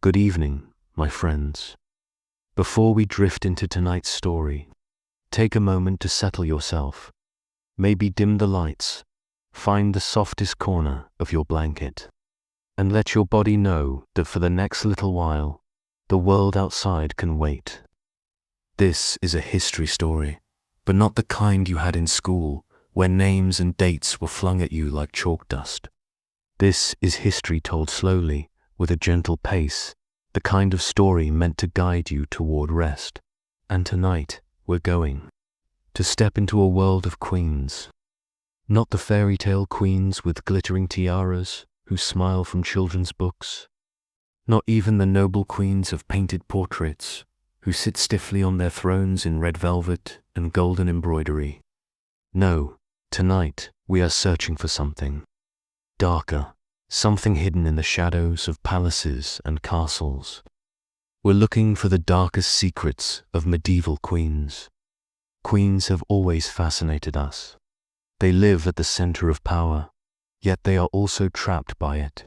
Good evening, my friends. Before we drift into tonight's story, take a moment to settle yourself. Maybe dim the lights, find the softest corner of your blanket, and let your body know that for the next little while, the world outside can wait. This is a history story, but not the kind you had in school, where names and dates were flung at you like chalk dust. This is history told slowly, with a gentle pace, the kind of story meant to guide you toward rest. And tonight, we're going to step into a world of queens. Not the fairy tale queens with glittering tiaras who smile from children's books. Not even the noble queens of painted portraits who sit stiffly on their thrones in red velvet and golden embroidery. No, tonight we are searching for something darker, something hidden in the shadows of palaces and castles. We're looking for the darkest secrets of medieval queens. Queens have always fascinated us. They live at the center of power, yet they are also trapped by it.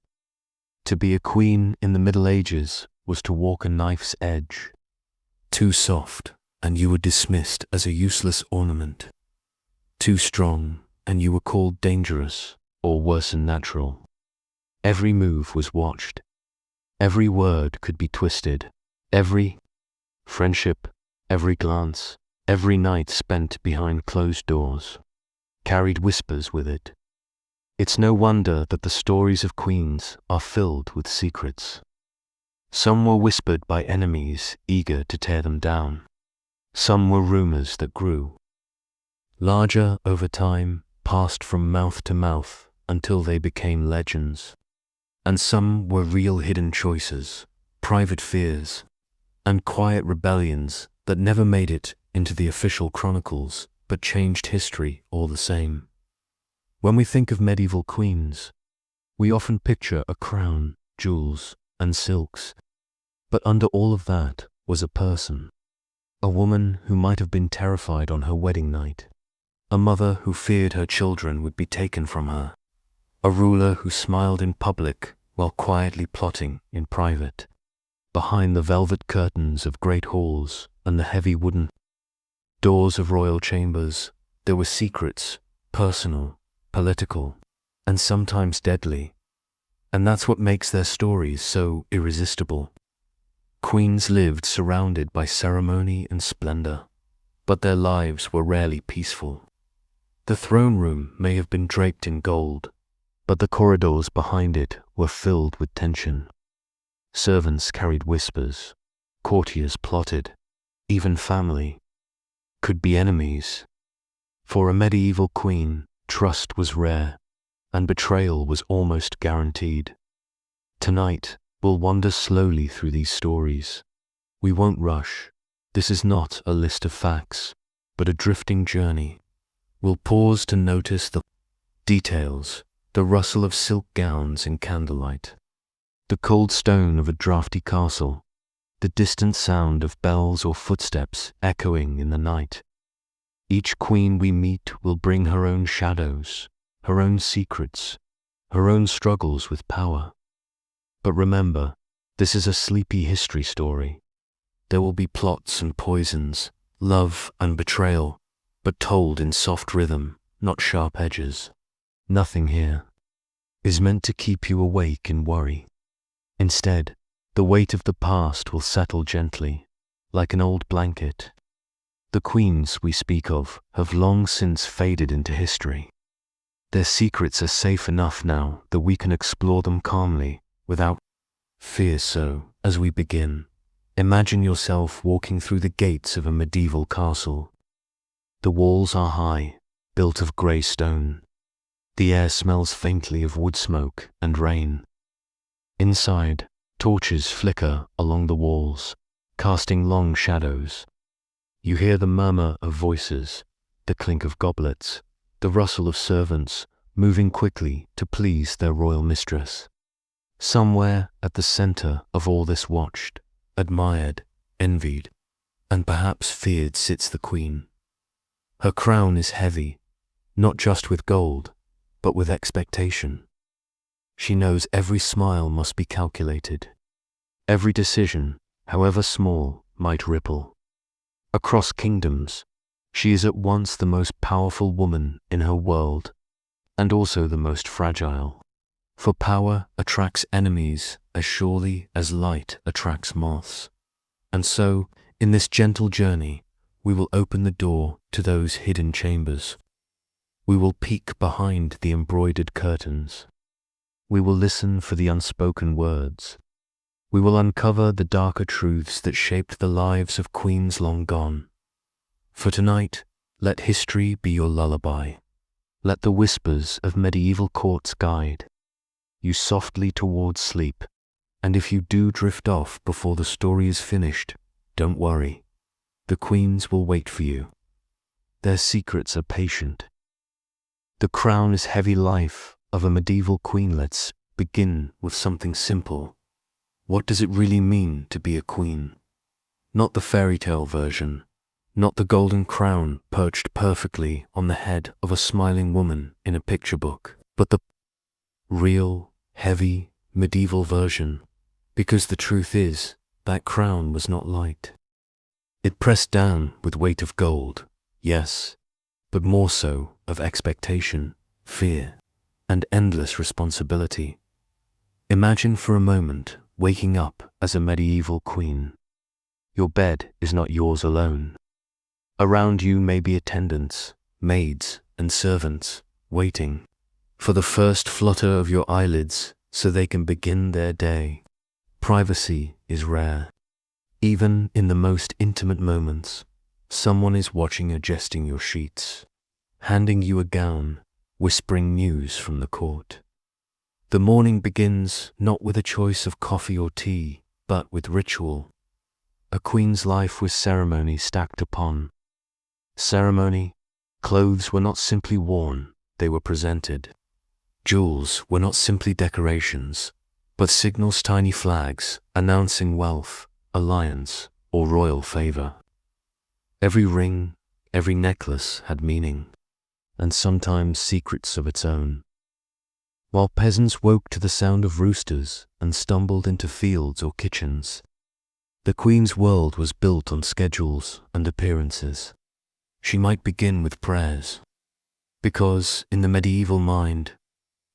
To be a queen in the Middle Ages was to walk a knife's edge. Too soft, and you were dismissed as a useless ornament. Too strong, and you were called dangerous, or worse than natural. Every move was watched. Every word could be twisted. Every friendship, every glance, every night spent behind closed doors carried whispers with it. It's no wonder that the stories of queens are filled with secrets. Some were whispered by enemies eager to tear them down. Some were rumors that grew larger over time, passed from mouth to mouth until they became legends. And some were real hidden choices, private fears, and quiet rebellions that never made it into the official chronicles, but changed history all the same. When we think of medieval queens, we often picture a crown, jewels, and silks. But under all of that was a person. A woman who might have been terrified on her wedding night. A mother who feared her children would be taken from her. A ruler who smiled in public while quietly plotting in private. Behind the velvet curtains of great halls and the heavy wooden doors of royal chambers, there were secrets, personal, political, and sometimes deadly. And that's what makes their stories so irresistible. Queens lived surrounded by ceremony and splendor, but their lives were rarely peaceful. The throne room may have been draped in gold, but the corridors behind it were filled with tension. Servants carried whispers, courtiers plotted, even family could be enemies. For a medieval queen, trust was rare, and betrayal was almost guaranteed. Tonight, we'll wander slowly through these stories. We won't rush. This is not a list of facts, but a drifting journey. We'll pause to notice the details, the rustle of silk gowns in candlelight, the cold stone of a draughty castle, the distant sound of bells or footsteps echoing in the night. Each queen we meet will bring her own shadows, her own secrets, her own struggles with power. But remember, this is a sleepy history story. There will be plots and poisons, love and betrayal, but told in soft rhythm, not sharp edges. Nothing here is meant to keep you awake in worry. Instead, the weight of the past will settle gently, like an old blanket. The queens we speak of have long since faded into history. Their secrets are safe enough now that we can explore them calmly, without fear. So, as we begin, imagine yourself walking through the gates of a medieval castle. The walls are high, built of grey stone. The air smells faintly of wood smoke and rain. Inside, torches flicker along the walls, casting long shadows. You hear the murmur of voices, the clink of goblets, the rustle of servants moving quickly to please their royal mistress. Somewhere at the center of all this watched, admired, envied, and perhaps feared sits the queen. Her crown is heavy, not just with gold, but with expectation. She knows every smile must be calculated, Every decision, however small, might ripple across kingdoms. She is at once the most powerful woman in her world, and also the most fragile. For power attracts enemies as surely as light attracts moths. And so, in this gentle journey, we will open the door to those hidden chambers. We will peek behind the embroidered curtains. We will listen for the unspoken words. We will uncover the darker truths that shaped the lives of queens long gone. For tonight, let history be your lullaby. Let the whispers of medieval courts guide you softly towards sleep. And if you do drift off before the story is finished, don't worry. The queens will wait for you. Their secrets are patient. The crown is heavy life of a medieval queen. Let's begin with something simple. What does it really mean to be a queen? Not the fairy tale version, not the golden crown perched perfectly on the head of a smiling woman in a picture book, but the real, heavy, medieval version, because the truth is, that crown was not light. It pressed down with weight of gold, yes, but more so of expectation, fear, and endless responsibility. Imagine for a moment waking up as a medieval queen. Your bed is not yours alone. Around you may be attendants, maids, and servants, waiting for the first flutter of your eyelids so they can begin their day. Privacy is rare. Even in the most intimate moments, someone is watching, adjusting your sheets, handing you a gown, whispering news from the court. The morning begins not with a choice of coffee or tea, but with ritual. A queen's life was ceremony stacked upon ceremony. Clothes were not simply worn, they were presented. Jewels were not simply decorations, but signals, tiny flags announcing wealth, alliance, or royal favor. Every ring, every necklace had meaning, and sometimes secrets of its own. While peasants woke to the sound of roosters and stumbled into fields or kitchens, the queen's world was built on schedules and appearances. She might begin with prayers, because in the medieval mind,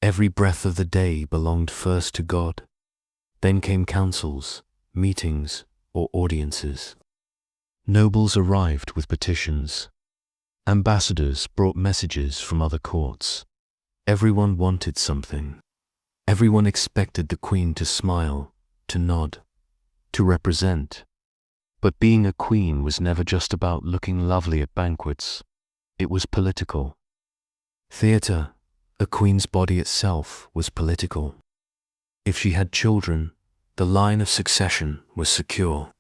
every breath of the day belonged first to God. Then came councils, meetings, or audiences. Nobles arrived with petitions. Ambassadors brought messages from other courts. Everyone wanted something. Everyone expected the queen to smile, to nod, to represent. But being a queen was never just about looking lovely at banquets. It was political. Theatre, a queen's body itself, was political. If she had children, the line of succession was secure.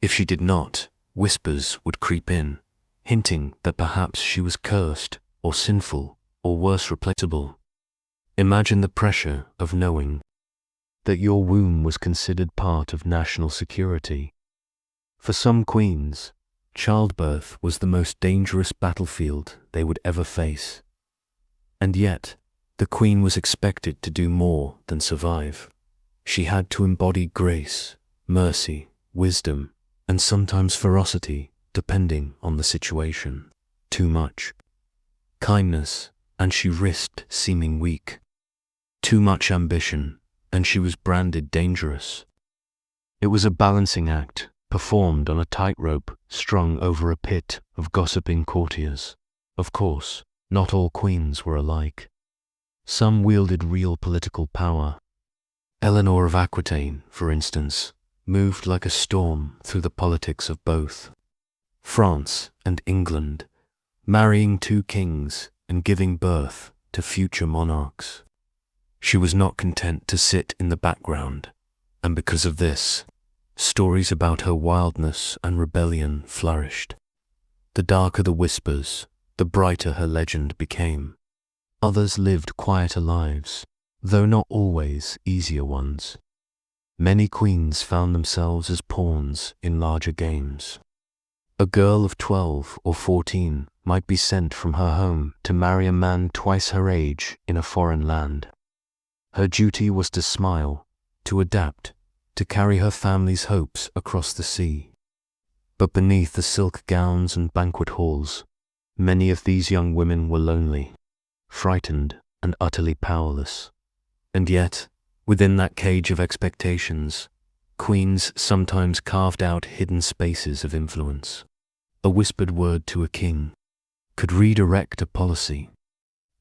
If she did not, whispers would creep in, hinting that perhaps she was cursed or sinful or worse, replaceable. Imagine the pressure of knowing that your womb was considered part of national security. For some queens, childbirth was the most dangerous battlefield they would ever face. And yet, the queen was expected to do more than survive. She had to embody grace, mercy, wisdom, and sometimes ferocity, depending on the situation. Too much kindness, and she risked seeming weak. Too much ambition, and she was branded dangerous. It was a balancing act, performed on a tightrope strung over a pit of gossiping courtiers. Of course, not all queens were alike. Some wielded real political power. Eleanor of Aquitaine, for instance, moved like a storm through the politics of both France and England, marrying two kings and giving birth to future monarchs. She was not content to sit in the background, and because of this, stories about her wildness and rebellion flourished. The darker the whispers, the brighter her legend became. Others lived quieter lives, though not always easier ones. Many queens found themselves as pawns in larger games. A girl of 12 or 14 might be sent from her home to marry a man twice her age in a foreign land. Her duty was to smile, to adapt, to carry her family's hopes across the sea. But beneath the silk gowns and banquet halls, many of these young women were lonely, frightened, and utterly powerless. And yet, within that cage of expectations, queens sometimes carved out hidden spaces of influence. A whispered word to a king could redirect a policy.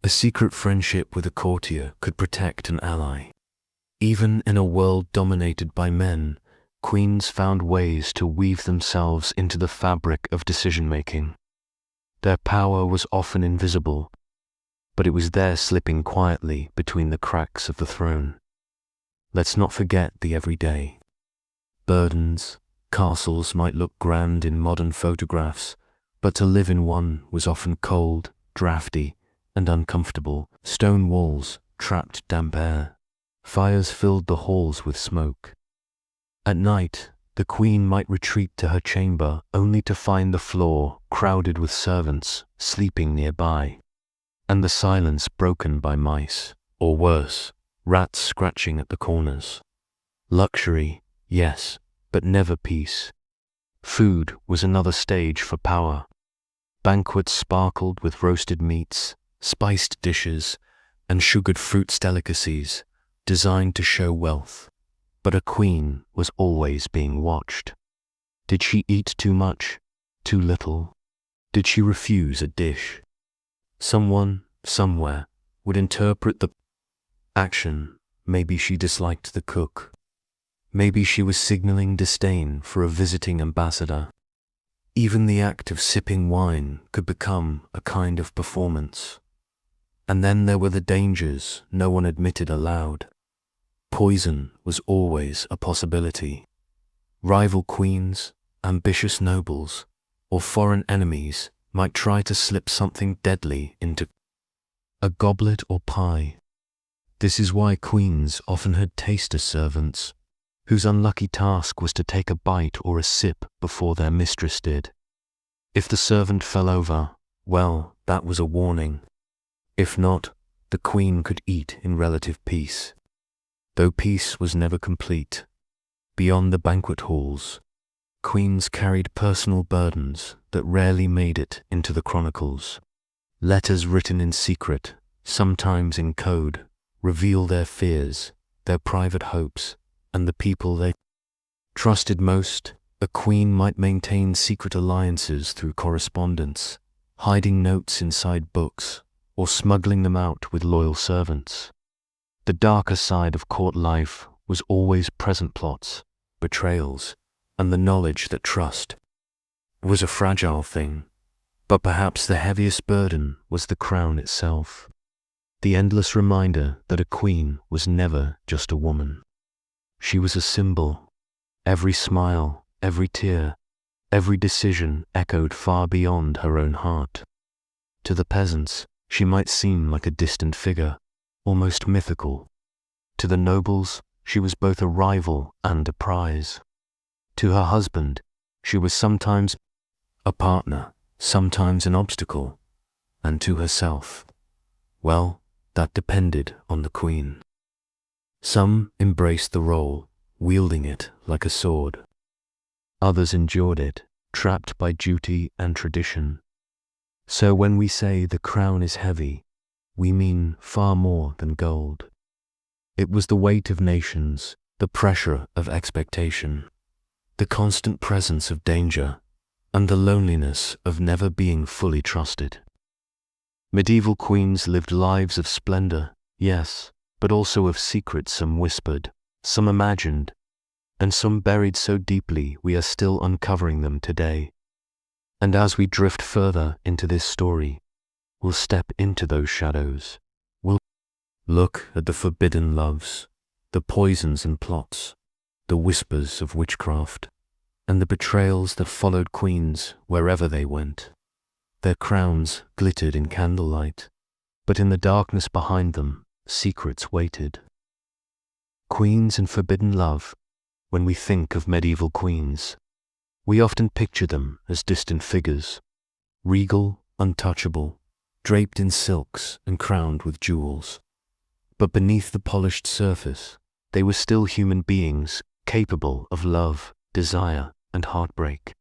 A secret friendship with a courtier could protect an ally. Even in a world dominated by men, queens found ways to weave themselves into the fabric of decision-making. Their power was often invisible, but it was there slipping quietly between the cracks of the throne. Let's not forget the everyday. Burdens, castles might look grand in modern photographs, but to live in one was often cold, drafty, and uncomfortable. Stone walls trapped damp air. Fires filled the halls with smoke. At night, the queen might retreat to her chamber only to find the floor crowded with servants sleeping nearby, and the silence broken by mice, or worse, rats scratching at the corners. Luxury, yes, but never peace. Food was another stage for power. Banquets sparkled with roasted meats, spiced dishes, and sugared fruits delicacies, designed to show wealth. But a queen was always being watched. Did she eat too much? Too little? Did she refuse a dish? Someone, somewhere, would interpret the action. Maybe she disliked the cook. Maybe she was signaling disdain for a visiting ambassador. Even the act of sipping wine could become a kind of performance. And then there were the dangers no one admitted aloud. Poison was always a possibility. Rival queens, ambitious nobles, or foreign enemies might try to slip something deadly into a goblet or pie. This is why queens often had taster servants, whose unlucky task was to take a bite or a sip before their mistress did. If the servant fell over, well, that was a warning. If not, the queen could eat in relative peace. Though peace was never complete, beyond the banquet halls, queens carried personal burdens that rarely made it into the chronicles. Letters written in secret, sometimes in code, reveal their fears, their private hopes, and the people they trusted most. A queen might maintain secret alliances through correspondence, hiding notes inside books, or smuggling them out with loyal servants. The darker side of court life was always present plots, betrayals, and the knowledge that trust was a fragile thing. But perhaps the heaviest burden was the crown itself. The endless reminder that a queen was never just a woman. She was a symbol. Every smile, every tear, every decision echoed far beyond her own heart. To the peasants, she might seem like a distant figure, almost mythical. To the nobles, she was both a rival and a prize. To her husband, she was sometimes a partner, sometimes an obstacle. And to herself, well, that depended on the queen. Some embraced the role, wielding it like a sword. Others endured it, trapped by duty and tradition. So when we say the crown is heavy, we mean far more than gold. It was the weight of nations, the pressure of expectation, the constant presence of danger, and the loneliness of never being fully trusted. Medieval queens lived lives of splendor, yes, but also of secrets, some whispered, some imagined, and some buried so deeply we are still uncovering them today. And as we drift further into this story, we'll step into those shadows. We'll look at the forbidden loves, the poisons and plots, the whispers of witchcraft, and the betrayals that followed queens wherever they went. Their crowns glittered in candlelight, but in the darkness behind them, secrets waited. Queens and forbidden love. When we think of medieval queens, we often picture them as distant figures, regal, untouchable, draped in silks and crowned with jewels. But beneath the polished surface, they were still human beings, capable of love, desire, and heartbreak.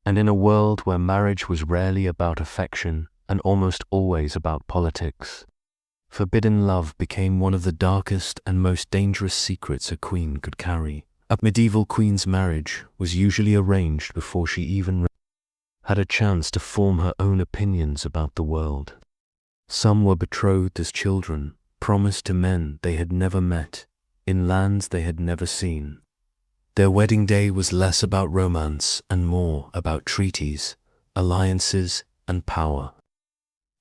And in a world where marriage was rarely about affection and almost always about politics, forbidden love became one of the darkest and most dangerous secrets a queen could carry. A medieval queen's marriage was usually arranged before she even had a chance to form her own opinions about the world. Some were betrothed as children, promised to men they had never met, in lands they had never seen. Their wedding day was less about romance and more about treaties, alliances, and power.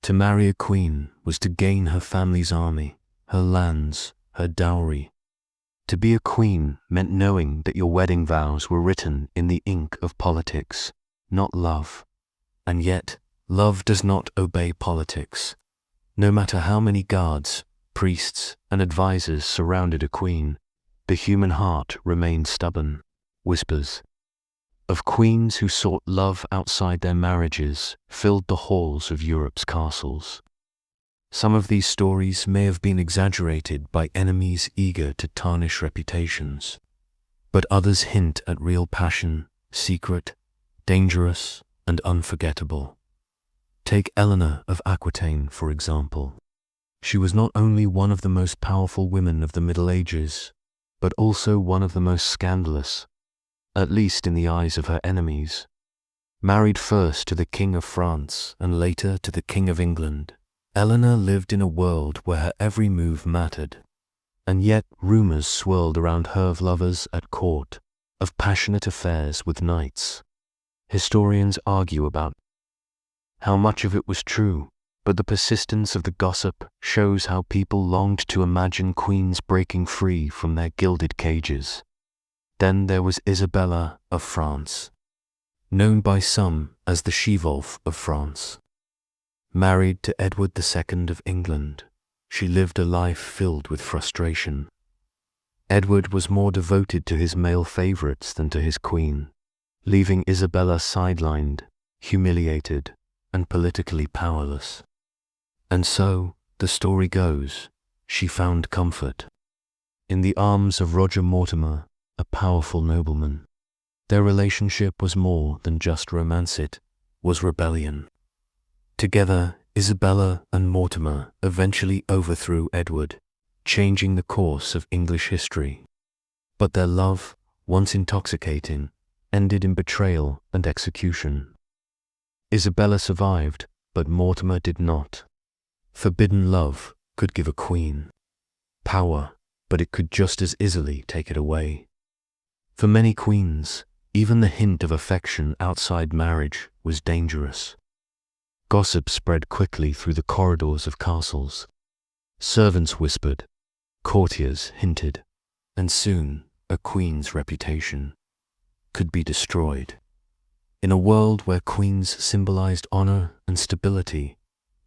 To marry a queen was to gain her family's army, her lands, her dowry. To be a queen meant knowing that your wedding vows were written in the ink of politics, not love. And yet, love does not obey politics. No matter how many guards, priests, and advisors surrounded a queen, the human heart remained stubborn. Whispers of queens who sought love outside their marriages filled the halls of Europe's castles. Some of these stories may have been exaggerated by enemies eager to tarnish reputations, but others hint at real passion, secret, dangerous, and unforgettable. Take Eleanor of Aquitaine, for example. She was not only one of the most powerful women of the Middle Ages, but also one of the most scandalous, at least in the eyes of her enemies. Married first to the King of France and later to the King of England, Eleanor lived in a world where her every move mattered. And yet rumors swirled around her of lovers at court, of passionate affairs with knights. Historians argue about how much of it was true, but the persistence of the gossip shows how people longed to imagine queens breaking free from their gilded cages. Then there was Isabella of France, known by some as the She-Wolf of France. Married to Edward II of England, she lived a life filled with frustration. Edward was more devoted to his male favorites than to his queen, leaving Isabella sidelined, humiliated, and politically powerless. And so, the story goes, she found comfort in the arms of Roger Mortimer, a powerful nobleman. Their relationship was more than just romance, it was rebellion. Together, Isabella and Mortimer eventually overthrew Edward, changing the course of English history. But their love, once intoxicating, ended in betrayal and execution. Isabella survived, but Mortimer did not. Forbidden love could give a queen power, but it could just as easily take it away. For many queens, even the hint of affection outside marriage was dangerous. Gossip spread quickly through the corridors of castles. Servants whispered, courtiers hinted, and soon a queen's reputation could be destroyed. In a world where queens symbolized honor and stability,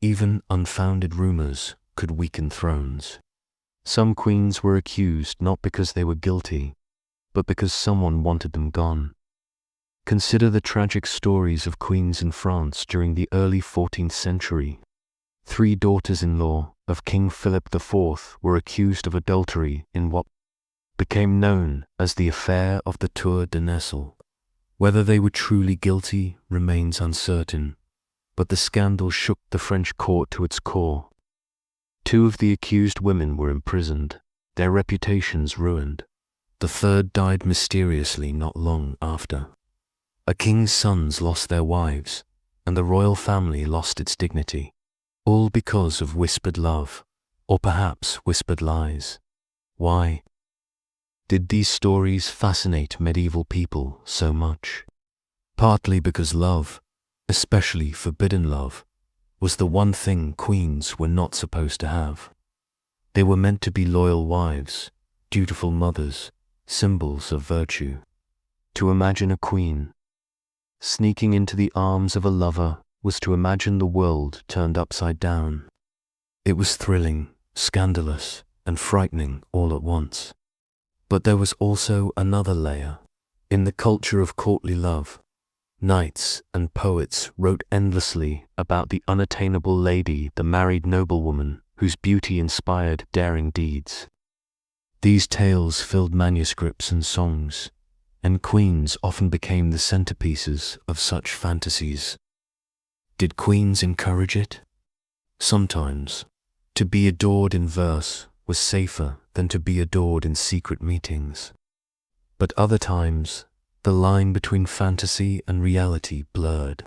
even unfounded rumors could weaken thrones. Some queens were accused not because they were guilty, but because someone wanted them gone. Consider the tragic stories of queens in France during the early 14th century. 3 daughters-in-law of King Philip IV were accused of adultery in what became known as the affair of the Tour de Nesle. Whether they were truly guilty remains uncertain, but the scandal shook the French court to its core. 2 of the accused women were imprisoned, their reputations ruined. The third died mysteriously not long after. A king's sons lost their wives, and the royal family lost its dignity, all because of whispered love, or perhaps whispered lies. Why did these stories fascinate medieval people so much? Partly because love, especially forbidden love, was the one thing queens were not supposed to have. They were meant to be loyal wives, dutiful mothers, symbols of virtue. To imagine a queen sneaking into the arms of a lover was to imagine the world turned upside down. It was thrilling, scandalous, and frightening all at once. But there was also another layer. In the culture of courtly love, knights and poets wrote endlessly about the unattainable lady, the married noblewoman whose beauty inspired daring deeds. These tales filled manuscripts and songs, and queens often became the centerpieces of such fantasies. Did queens encourage it? Sometimes. To be adored in verse was safer than to be adored in secret meetings. But other times, the line between fantasy and reality blurred,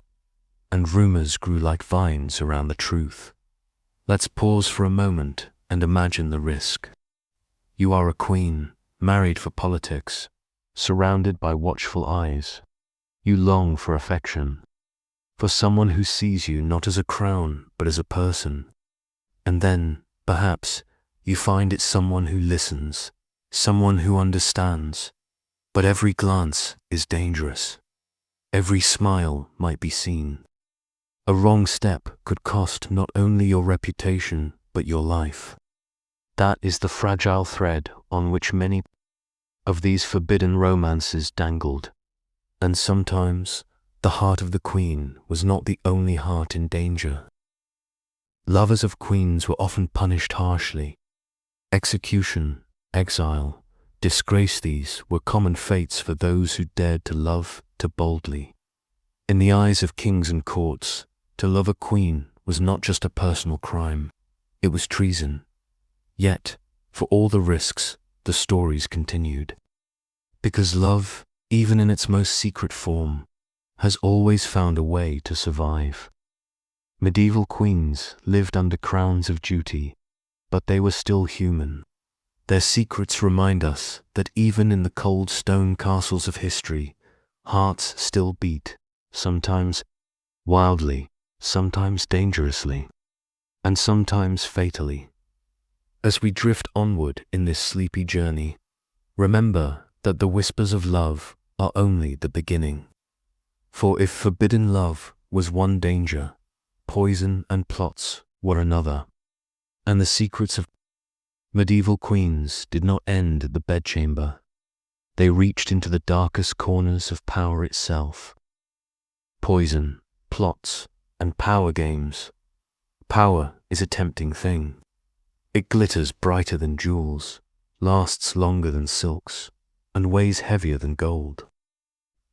and rumors grew like vines around the truth. Let's pause for a moment and imagine the risk. You are a queen, married for politics, surrounded by watchful eyes. You long for affection, for someone who sees you not as a crown but as a person. And then, perhaps, you find it's someone who listens, someone who understands. But every glance is dangerous. Every smile might be seen. A wrong step could cost not only your reputation, but your life. That is the fragile thread on which many of these forbidden romances dangled. And sometimes, the heart of the queen was not the only heart in danger. Lovers of queens were often punished harshly. Execution, exile, disgrace, these were common fates for those who dared to love too boldly. In the eyes of kings and courts, to love a queen was not just a personal crime, it was treason. Yet, for all the risks, the stories continued. Because love, even in its most secret form, has always found a way to survive. Medieval queens lived under crowns of duty, but they were still human. Their secrets remind us that even in the cold stone castles of history, hearts still beat, sometimes wildly, sometimes dangerously, and sometimes fatally. As we drift onward in this sleepy journey, remember that the whispers of love are only the beginning. For if forbidden love was one danger, poison and plots were another, and the secrets of medieval queens did not end at the bedchamber. They reached into the darkest corners of power itself. Poison, plots, and power games. Power is a tempting thing. It glitters brighter than jewels, lasts longer than silks, and weighs heavier than gold.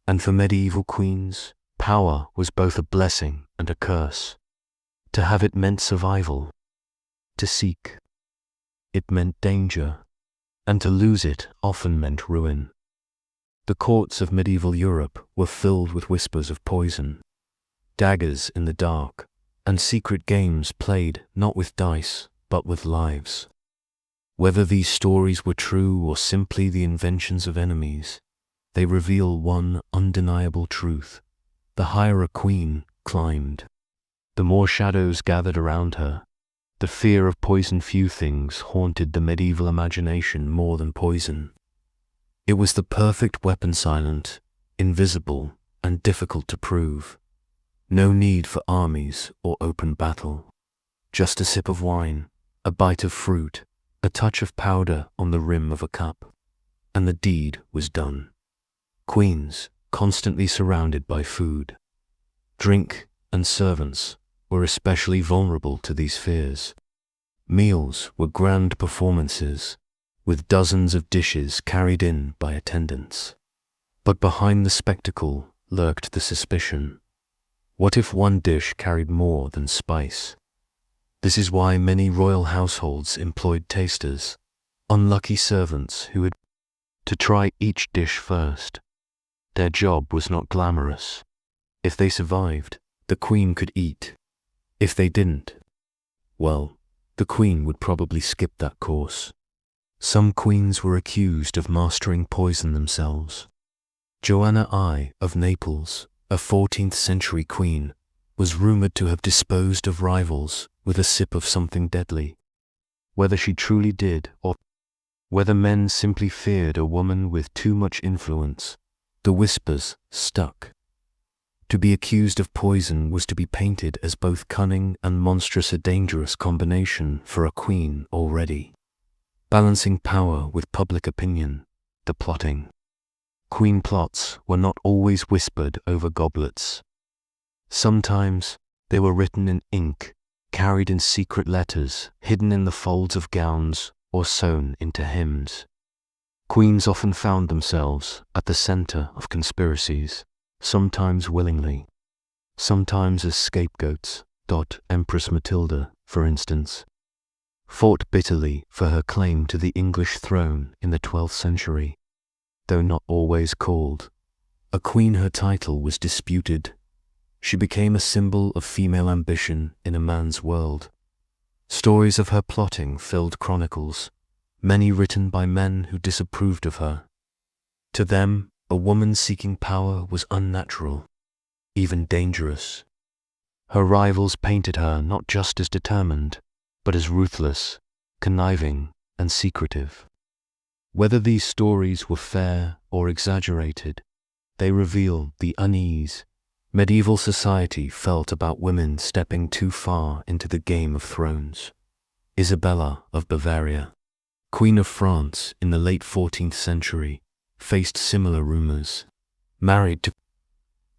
And for medieval queens, power was both a blessing and a curse. To have it meant survival. To seek it meant danger, and to lose it often meant ruin. The courts of medieval Europe were filled with whispers of poison, daggers in the dark, and secret games played not with dice, but with lives. Whether these stories were true or simply the inventions of enemies, they reveal one undeniable truth. The higher a queen climbed, the more shadows gathered around her. The fear of poison, few things haunted the medieval imagination more than poison. It was the perfect weapon, silent, invisible, and difficult to prove. No need for armies or open battle. Just a sip of wine, a bite of fruit, a touch of powder on the rim of a cup, and the deed was done. Queens, constantly surrounded by food, drink, and servants, were especially vulnerable to these fears. Meals were grand performances, with dozens of dishes carried in by attendants. But behind the spectacle lurked the suspicion. What if one dish carried more than spice? This is why many royal households employed tasters, unlucky servants who had to try each dish first. Their job was not glamorous. If they survived, the queen could eat. If they didn't, well, the queen would probably skip that course. Some queens were accused of mastering poison themselves. Joanna I of Naples, a 14th century queen, was rumored to have disposed of rivals with a sip of something deadly. Whether she truly did, or whether men simply feared a woman with too much influence, the whispers stuck. To be accused of poison was to be painted as both cunning and monstrous, a dangerous combination for a queen already. Balancing power with public opinion, the plotting. Queen plots were not always whispered over goblets. Sometimes they were written in ink, carried in secret letters, hidden in the folds of gowns or sewn into hymns. Queens often found themselves at the center of conspiracies, sometimes willingly, sometimes as scapegoats. Empress Matilda, for instance, fought bitterly for her claim to the English throne in the 12th century. Though not always called a queen, her title was disputed. She became a symbol of female ambition in a man's world. Stories of her plotting filled chronicles, many written by men who disapproved of her. To them, a woman seeking power was unnatural, even dangerous. Her rivals painted her not just as determined, but as ruthless, conniving, and secretive. Whether these stories were fair or exaggerated, they reveal the unease medieval society felt about women stepping too far into the Game of Thrones. Isabella of Bavaria, Queen of France in the late 14th century, faced similar rumors. Married to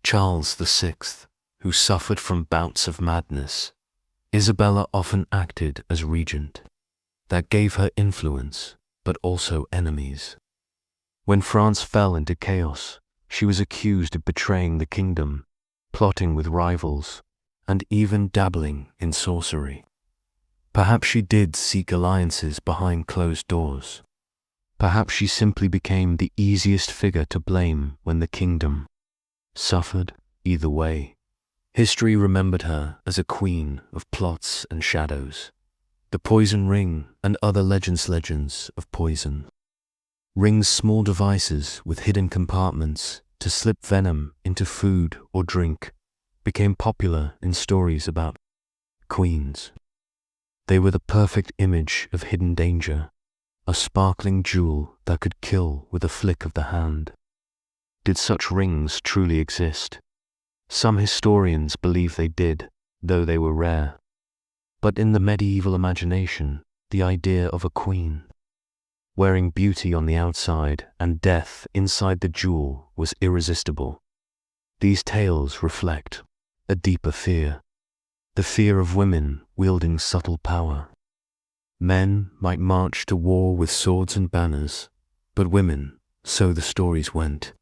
Charles VI, who suffered from bouts of madness, Isabella often acted as regent. That gave her influence, but also enemies. When France fell into chaos, she was accused of betraying the kingdom, plotting with rivals, and even dabbling in sorcery. Perhaps she did seek alliances behind closed doors. Perhaps she simply became the easiest figure to blame when the kingdom suffered. Either way, history remembered her as a queen of plots and shadows. The poison ring and other legends of poison. Rings, small devices with hidden compartments to slip venom into food or drink, became popular in stories about queens. They were the perfect image of hidden danger, a sparkling jewel that could kill with a flick of the hand. Did such rings truly exist? Some historians believe they did, though they were rare. But in the medieval imagination, the idea of a queen wearing beauty on the outside and death inside the jewel was irresistible. These tales reflect a deeper fear, the fear of women wielding subtle power. Men might march to war with swords and banners, but women, so the stories went,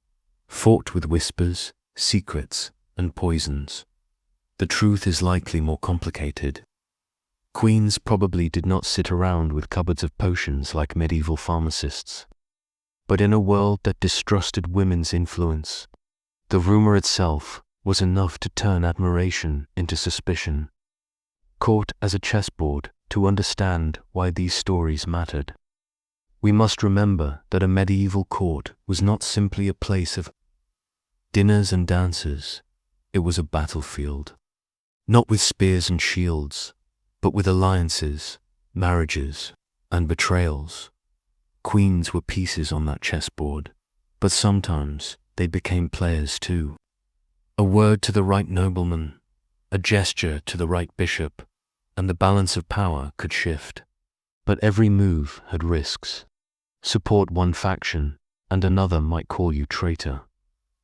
fought with whispers, secrets, and poisons. The truth is likely more complicated. Queens probably did not sit around with cupboards of potions like medieval pharmacists. But in a world that distrusted women's influence, the rumor itself was enough to turn admiration into suspicion. Caught as a chessboard to understand why these stories mattered. We must remember that a medieval court was not simply a place of dinners and dances. It was a battlefield. Not with spears and shields, but with alliances, marriages, and betrayals. Queens were pieces on that chessboard, but sometimes they became players too. A word to the right nobleman, a gesture to the right bishop, and the balance of power could shift. But every move had risks. Support one faction, and another might call you traitor.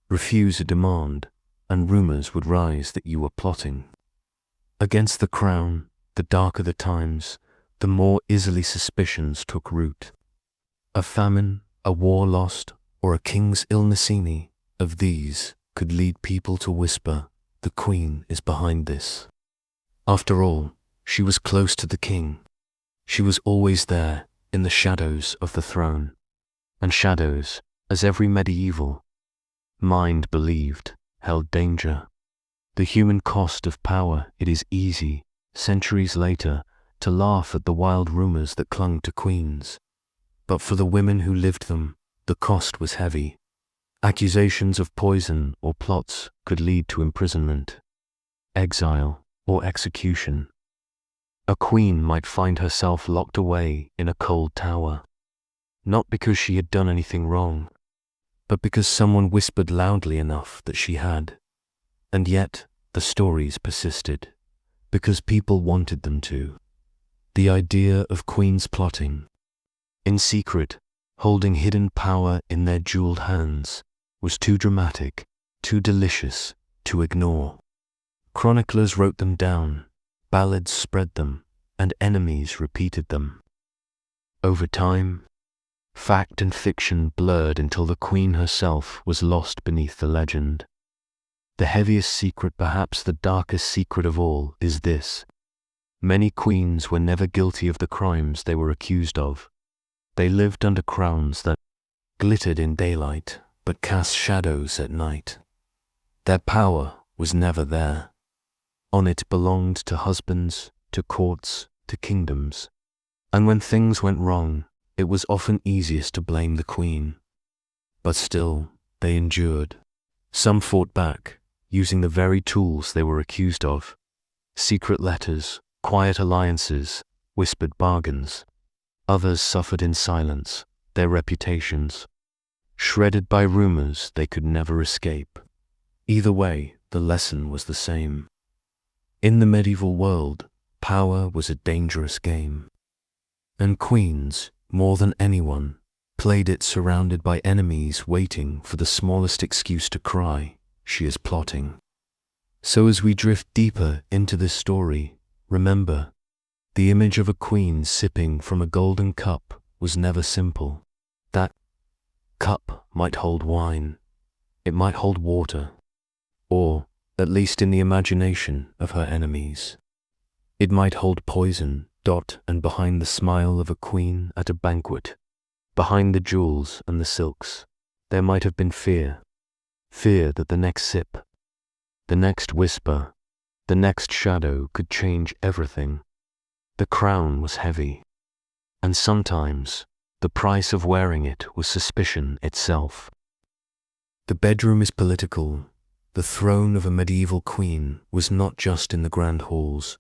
Refuse a demand, and rumors would rise that you were plotting against the crown. The darker the times, the more easily suspicions took root. A famine, a war lost, or a king's illness, any of these could lead people to whisper, "The queen is behind this." After all, she was close to the king. She was always there, in the shadows of the throne. And shadows, as every medieval mind believed, held danger. The human cost of power. It is easy, centuries later, to laugh at the wild rumors that clung to queens. But for the women who lived them, the cost was heavy. Accusations of poison or plots could lead to imprisonment, exile, or execution. A queen might find herself locked away in a cold tower, not because she had done anything wrong, but because someone whispered loudly enough that she had. And yet, the stories persisted, because people wanted them to. The idea of queens plotting, in secret, holding hidden power in their jeweled hands, was too dramatic, too delicious, to ignore. Chroniclers wrote them down, ballads spread them, and enemies repeated them. Over time, fact and fiction blurred until the queen herself was lost beneath the legend. The heaviest secret, perhaps the darkest secret of all, is this: many queens were never guilty of the crimes they were accused of. They lived under crowns that glittered in daylight but cast shadows at night. Their power was never there. On it belonged to husbands, to courts, to kingdoms. And when things went wrong, it was often easiest to blame the queen. But still, they endured. Some fought back, using the very tools they were accused of: secret letters, quiet alliances, whispered bargains. Others suffered in silence, their reputations shredded by rumors they could never escape. Either way, the lesson was the same. In the medieval world, power was a dangerous game. And queens, more than anyone, played it surrounded by enemies waiting for the smallest excuse to cry, "She is plotting." So as we drift deeper into this story, remember, the image of a queen sipping from a golden cup was never simple. That cup might hold wine, it might hold water, or, at least in the imagination of her enemies, it might hold poison. And behind the smile of a queen at a banquet, behind the jewels and the silks, there might have been fear. Fear that the next sip, the next whisper, the next shadow could change everything. The crown was heavy, and sometimes the price of wearing it was suspicion itself. The bedroom is political. The throne of a medieval queen was not just in the grand halls,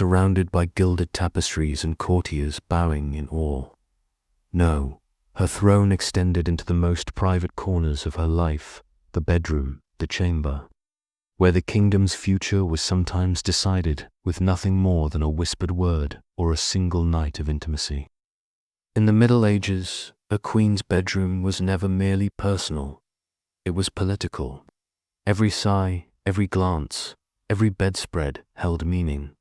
surrounded by gilded tapestries and courtiers bowing in awe. No, her throne extended into the most private corners of her life, the bedroom, the chamber, where the kingdom's future was sometimes decided with nothing more than a whispered word or a single night of intimacy. In the Middle Ages, a queen's bedroom was never merely personal, it was political. Every sigh, every glance, every bedspread held meaning.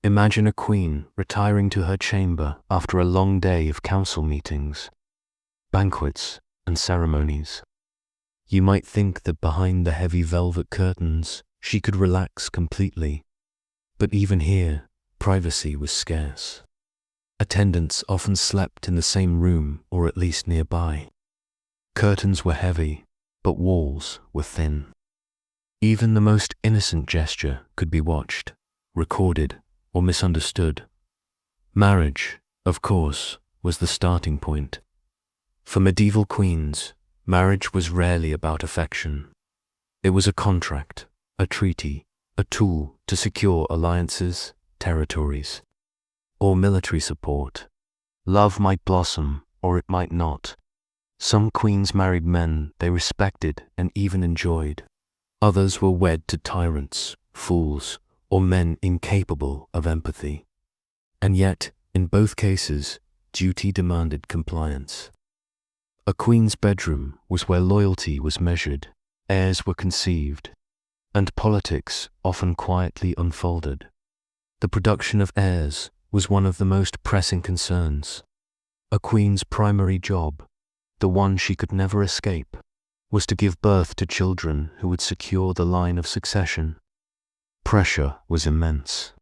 Imagine a queen retiring to her chamber after a long day of council meetings, banquets, and ceremonies. You might think that behind the heavy velvet curtains she could relax completely, but even here, privacy was scarce. Attendants often slept in the same room or at least nearby. Curtains were heavy, but walls were thin. Even the most innocent gesture could be watched, recorded, or misunderstood. Marriage, of course, was the starting point. For medieval queens, marriage was rarely about affection. It was a contract, a treaty, a tool to secure alliances, territories, or military support. Love might blossom, or it might not. Some queens married men they respected and even enjoyed. Others were wed to tyrants, fools, or men incapable of empathy. And yet, in both cases, duty demanded compliance. A queen's bedroom was where loyalty was measured, heirs were conceived, and politics often quietly unfolded. The production of heirs was one of the most pressing concerns. A queen's primary job, the one she could never escape, was to give birth to children who would secure the line of succession. Pressure was immense.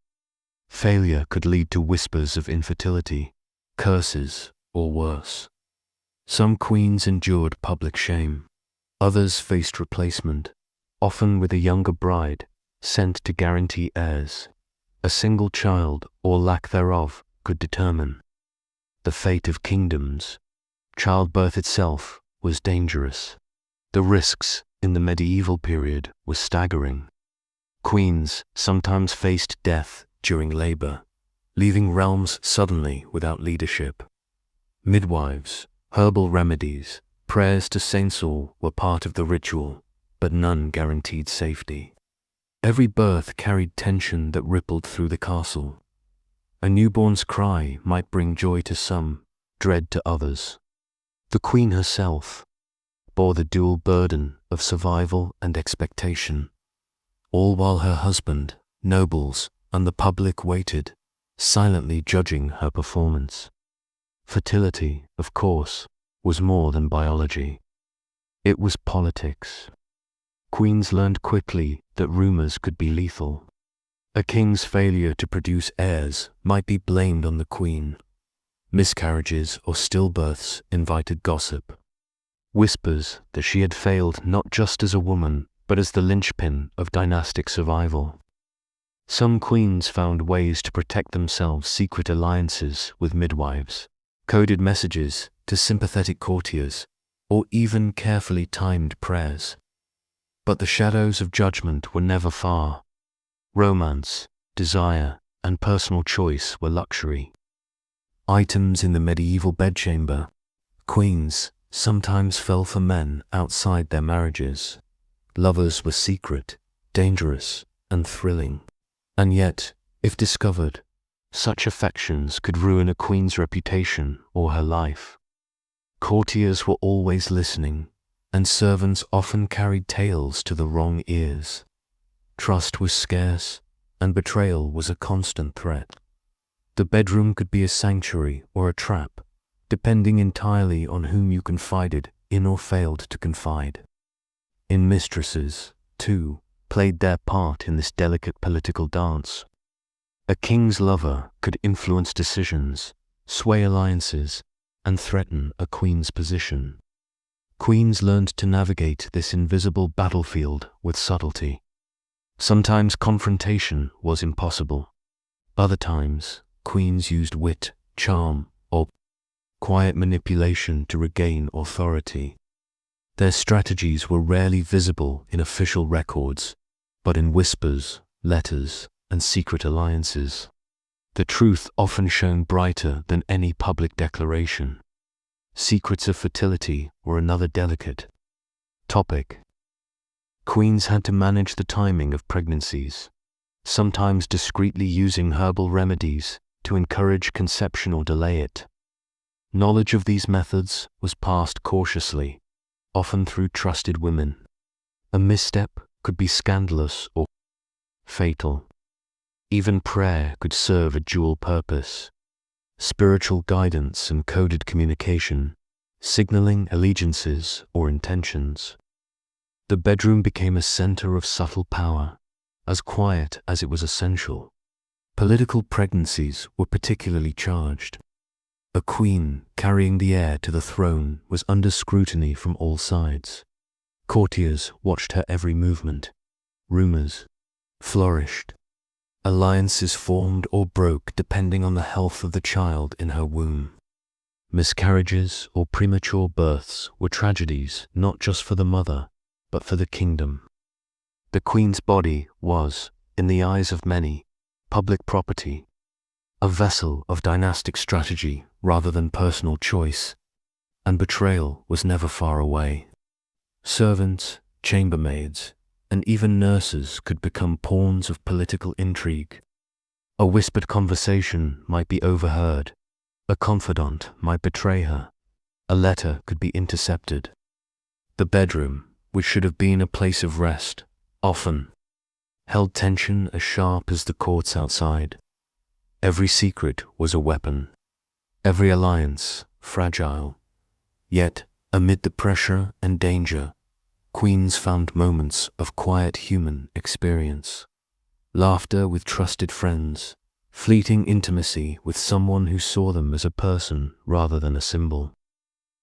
Failure could lead to whispers of infertility, curses, or worse. Some queens endured public shame. Others faced replacement, often with a younger bride, sent to guarantee heirs. A single child, or lack thereof, could determine the fate of kingdoms. Childbirth itself was dangerous. The risks in the medieval period were staggering. Queens sometimes faced death during labor, leaving realms suddenly without leadership. Midwives, herbal remedies, prayers to Saint Saul were part of the ritual, but none guaranteed safety. Every birth carried tension that rippled through the castle. A newborn's cry might bring joy to some, dread to others. The queen herself bore the dual burden of survival and expectation, all while her husband, nobles, and the public waited, silently judging her performance. Fertility, of course, was more than biology. It was politics. Queens learned quickly that rumors could be lethal. A king's failure to produce heirs might be blamed on the queen. Miscarriages or stillbirths invited gossip. Whispers that she had failed not just as a woman, but as the linchpin of dynastic survival. Some queens found ways to protect themselves: secret alliances with midwives, coded messages to sympathetic courtiers, or even carefully timed prayers. But the shadows of judgment were never far. Romance, desire, and personal choice were luxury. Items in the medieval bedchamber. Queens sometimes fell for men outside their marriages. Lovers were secret, dangerous, and thrilling. And yet, if discovered, such affections could ruin a queen's reputation or her life. Courtiers were always listening, and servants often carried tales to the wrong ears. Trust was scarce, and betrayal was a constant threat. The bedroom could be a sanctuary or a trap, depending entirely on whom you confided in or failed to confide. In mistresses, too, played their part in this delicate political dance. A king's lover could influence decisions, sway alliances, and threaten a queen's position. Queens learned to navigate this invisible battlefield with subtlety. Sometimes confrontation was impossible. Other times, queens used wit, charm, or quiet manipulation to regain authority. Their strategies were rarely visible in official records, but in whispers, letters, and secret alliances. The truth often shone brighter than any public declaration. Secrets of fertility were another delicate topic. Queens had to manage the timing of pregnancies, sometimes discreetly using herbal remedies to encourage conception or delay it. Knowledge of these methods was passed cautiously, often through trusted women. A misstep could be scandalous or fatal. Even prayer could serve a dual purpose: spiritual guidance and coded communication, signaling allegiances or intentions. The bedroom became a center of subtle power, as quiet as it was essential. Political pregnancies were particularly charged. A queen carrying the heir to the throne was under scrutiny from all sides. Courtiers watched her every movement. Rumors flourished. Alliances formed or broke depending on the health of the child in her womb. Miscarriages or premature births were tragedies not just for the mother, but for the kingdom. The queen's body was, in the eyes of many, public property, a vessel of dynastic strategy rather than personal choice, and betrayal was never far away. Servants, chambermaids, and even nurses could become pawns of political intrigue. A whispered conversation might be overheard. A confidant might betray her. A letter could be intercepted. The bedroom, which should have been a place of rest, often held tension as sharp as the courts outside. Every secret was a weapon. Every alliance fragile. Yet, amid the pressure and danger, queens found moments of quiet human experience. Laughter with trusted friends, fleeting intimacy with someone who saw them as a person rather than a symbol,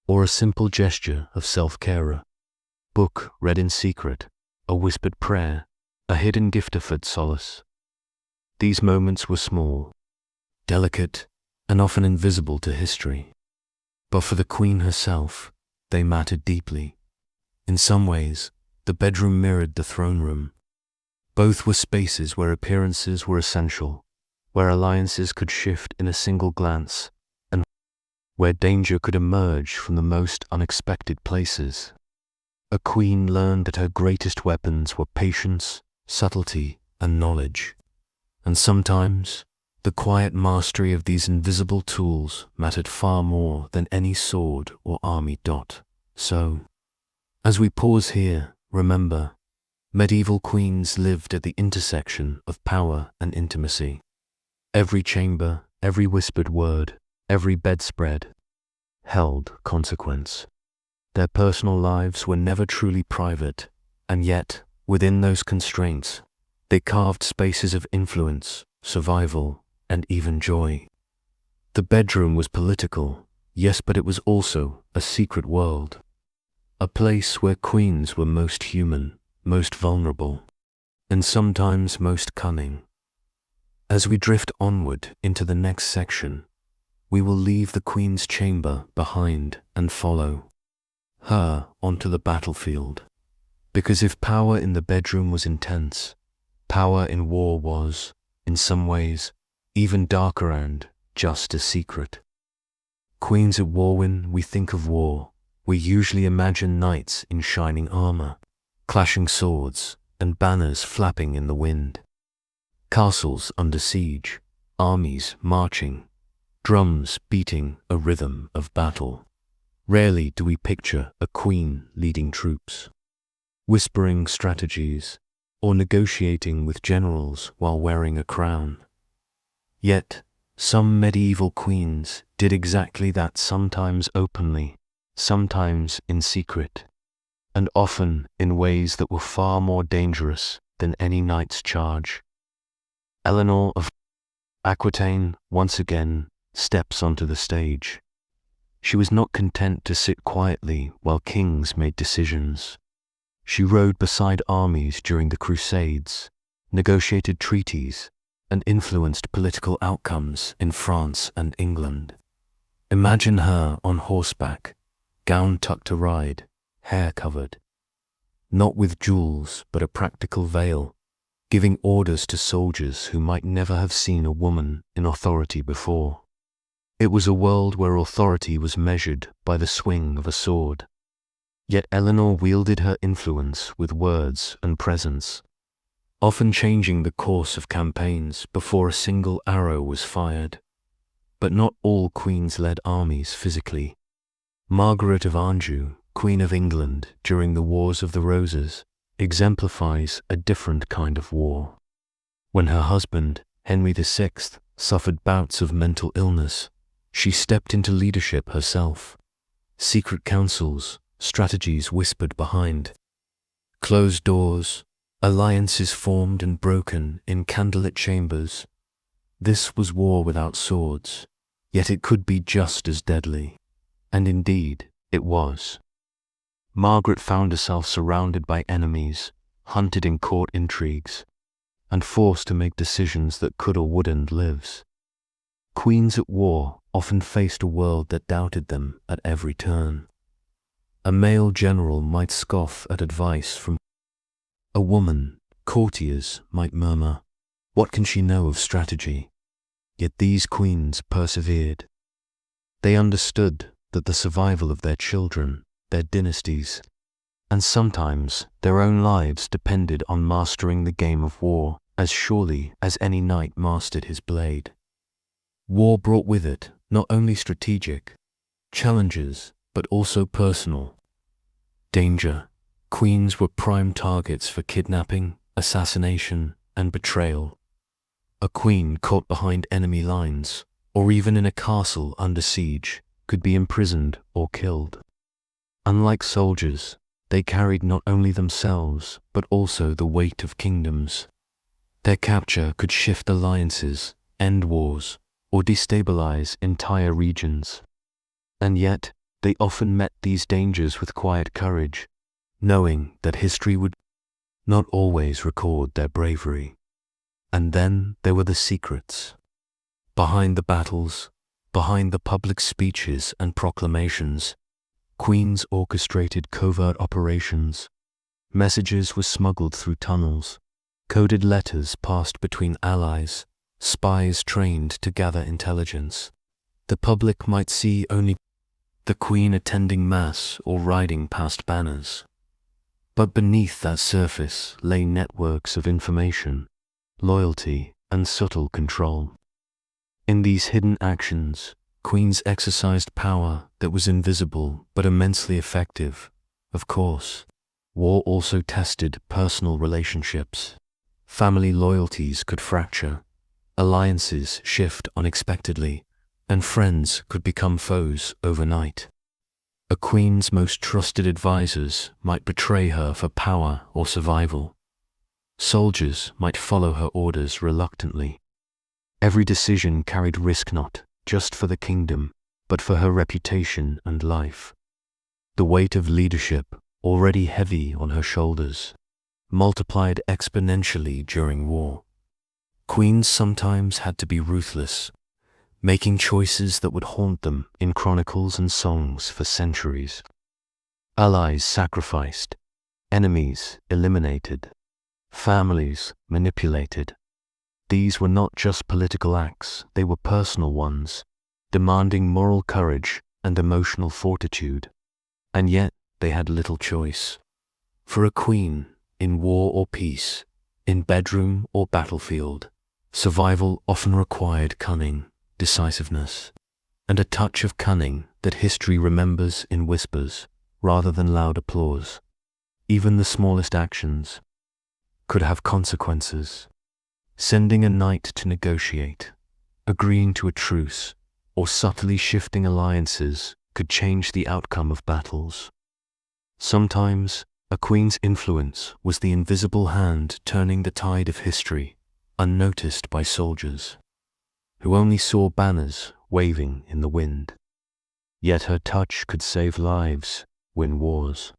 or a simple gesture of self-care. A book read in secret, a whispered prayer, a hidden gift offered solace. These moments were small, delicate, and often invisible to history. But for the queen herself, they mattered deeply. In some ways, the bedroom mirrored the throne room. Both were spaces where appearances were essential, where alliances could shift in a single glance, and where danger could emerge from the most unexpected places. A queen learned that her greatest weapons were patience, subtlety, and knowledge. And sometimes, the quiet mastery of these invisible tools mattered far more than any sword or army. So, as we pause here, remember, medieval queens lived at the intersection of power and intimacy. Every chamber, every whispered word, Every bedspread held consequence. Their personal lives were never truly private, and yet, within those constraints, they carved spaces of influence, survival, and even joy. The bedroom was political, yes, but it was also a secret world. A place where queens were most human, most vulnerable, and sometimes most cunning. As we drift onward into the next section, we will leave the queen's chamber behind and follow her onto the battlefield. Because if power in the bedroom was intense, power in war was, in some ways, even darker and just as secret. Queens at war. When we think of war, we usually imagine knights in shining armor, clashing swords, and banners flapping in the wind. Castles under siege, armies marching, drums beating a rhythm of battle. Rarely do we picture a queen leading troops, whispering strategies, or negotiating with generals while wearing a crown. Yet, some medieval queens did exactly that, sometimes openly, sometimes in secret, and often in ways that were far more dangerous than any knight's charge. Eleanor of Aquitaine once again steps onto the stage. She was not content to sit quietly while kings made decisions. She rode beside armies during the Crusades, negotiated treaties, and influenced political outcomes in France and England. Imagine her on horseback, gown tucked to ride, hair covered, not with jewels but a practical veil, giving orders to soldiers who might never have seen a woman in authority before. It was a world where authority was measured by the swing of a sword. Yet Eleanor wielded her influence with words and presence, often changing the course of campaigns before a single arrow was fired. But not all queens led armies physically. Margaret of Anjou, Queen of England during the Wars of the Roses, exemplifies a different kind of war. When her husband, Henry VI, suffered bouts of mental illness, she stepped into leadership herself. Secret councils, strategies whispered behind closed doors, alliances formed and broken in candlelit chambers. This was war without swords, yet it could be just as deadly. And indeed, it was. Margaret found herself surrounded by enemies, hunted in court intrigues, and forced to make decisions that could or would end lives. Queens at war often faced a world that doubted them at every turn. A male general might scoff at advice from a woman. Courtiers might murmur, "What can she know of strategy?" Yet these queens persevered. They understood that the survival of their children, their dynasties, and sometimes their own lives depended on mastering the game of war as surely as any knight mastered his blade. War brought with it not only strategic challenges, but also personal danger. Queens were prime targets for kidnapping, assassination, and betrayal. A queen caught behind enemy lines, or even in a castle under siege, could be imprisoned or killed. Unlike soldiers, they carried not only themselves, but also the weight of kingdoms. Their capture could shift alliances, end wars, or destabilize entire regions. And yet, they often met these dangers with quiet courage, knowing that history would not always record their bravery. And then there were the secrets. Behind the battles, behind the public speeches and proclamations, queens orchestrated covert operations. Messages were smuggled through tunnels, coded letters passed between allies, spies trained to gather intelligence. The public might see only the queen attending mass or riding past banners. But beneath that surface lay networks of information, loyalty, and subtle control. In these hidden actions, queens exercised power that was invisible but immensely effective. Of course, war also tested personal relationships. Family loyalties could fracture, alliances shift unexpectedly, and friends could become foes overnight. A queen's most trusted advisors might betray her for power or survival. Soldiers might follow her orders reluctantly. Every decision carried risk, not just for the kingdom, but for her reputation and life. The weight of leadership, already heavy on her shoulders, multiplied exponentially during war. Queens sometimes had to be ruthless, making choices that would haunt them in chronicles and songs for centuries. Allies sacrificed, enemies eliminated, families manipulated. These were not just political acts, they were personal ones, demanding moral courage and emotional fortitude. And yet they had little choice. For a queen, in war or peace, in bedroom or battlefield, survival often required cunning, decisiveness, and a touch of cunning that history remembers in whispers rather than loud applause. Even the smallest actions could have consequences. Sending a knight to negotiate, agreeing to a truce, or subtly shifting alliances could change the outcome of battles. Sometimes, a queen's influence was the invisible hand turning the tide of history, unnoticed by soldiers, who only saw banners waving in the wind. Yet her touch could save lives, win wars,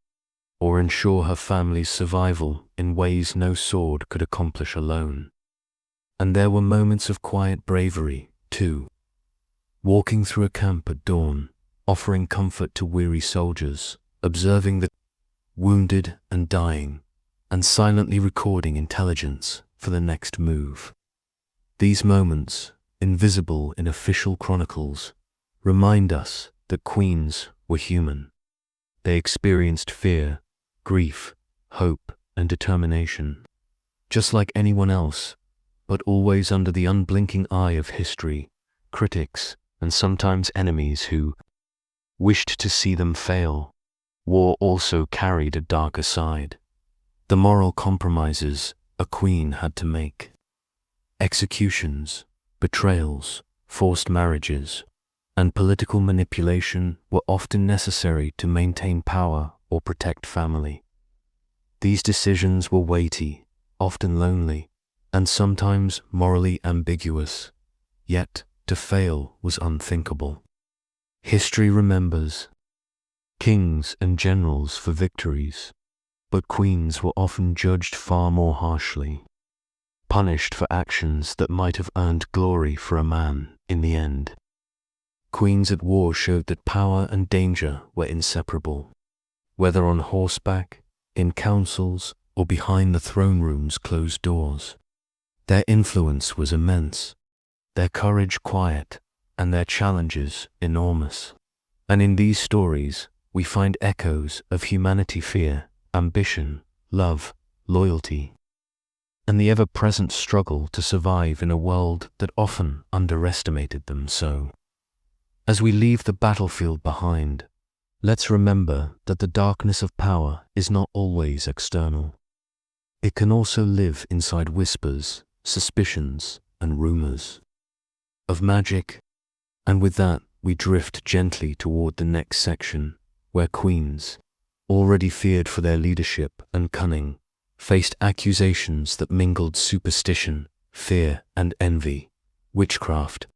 or ensure her family's survival in ways no sword could accomplish alone. And there were moments of quiet bravery, too. Walking through a camp at dawn, offering comfort to weary soldiers, observing the wounded and dying, and silently recording intelligence for the next move. These moments, invisible in official chronicles, remind us that queens were human. They experienced fear, grief, hope, and determination, just like anyone else, but always under the unblinking eye of history, critics, and sometimes enemies who wished to see them fail. War also carried a darker side. The moral compromises a queen had to make. Executions, betrayals, forced marriages, and political manipulation were often necessary to maintain power or protect family. These decisions were weighty, often lonely, and sometimes morally ambiguous, yet to fail was unthinkable. History remembers kings and generals for victories, but queens were often judged far more harshly, punished for actions that might have earned glory for a man in the end. Queens at war showed that power and danger were inseparable, whether on horseback, in councils, or behind the throne room's closed doors. Their influence was immense, their courage quiet, and their challenges enormous. And in these stories, we find echoes of humanity, fear, ambition, love, loyalty, and the ever-present struggle to survive in a world that often underestimated them so. As we leave the battlefield behind, let's remember that the darkness of power is not always external. It can also live inside whispers, suspicions, and rumors of magic. And with that, we drift gently toward the next section, where queens, already feared for their leadership and cunning, faced accusations that mingled superstition, fear, and envy, witchcraft,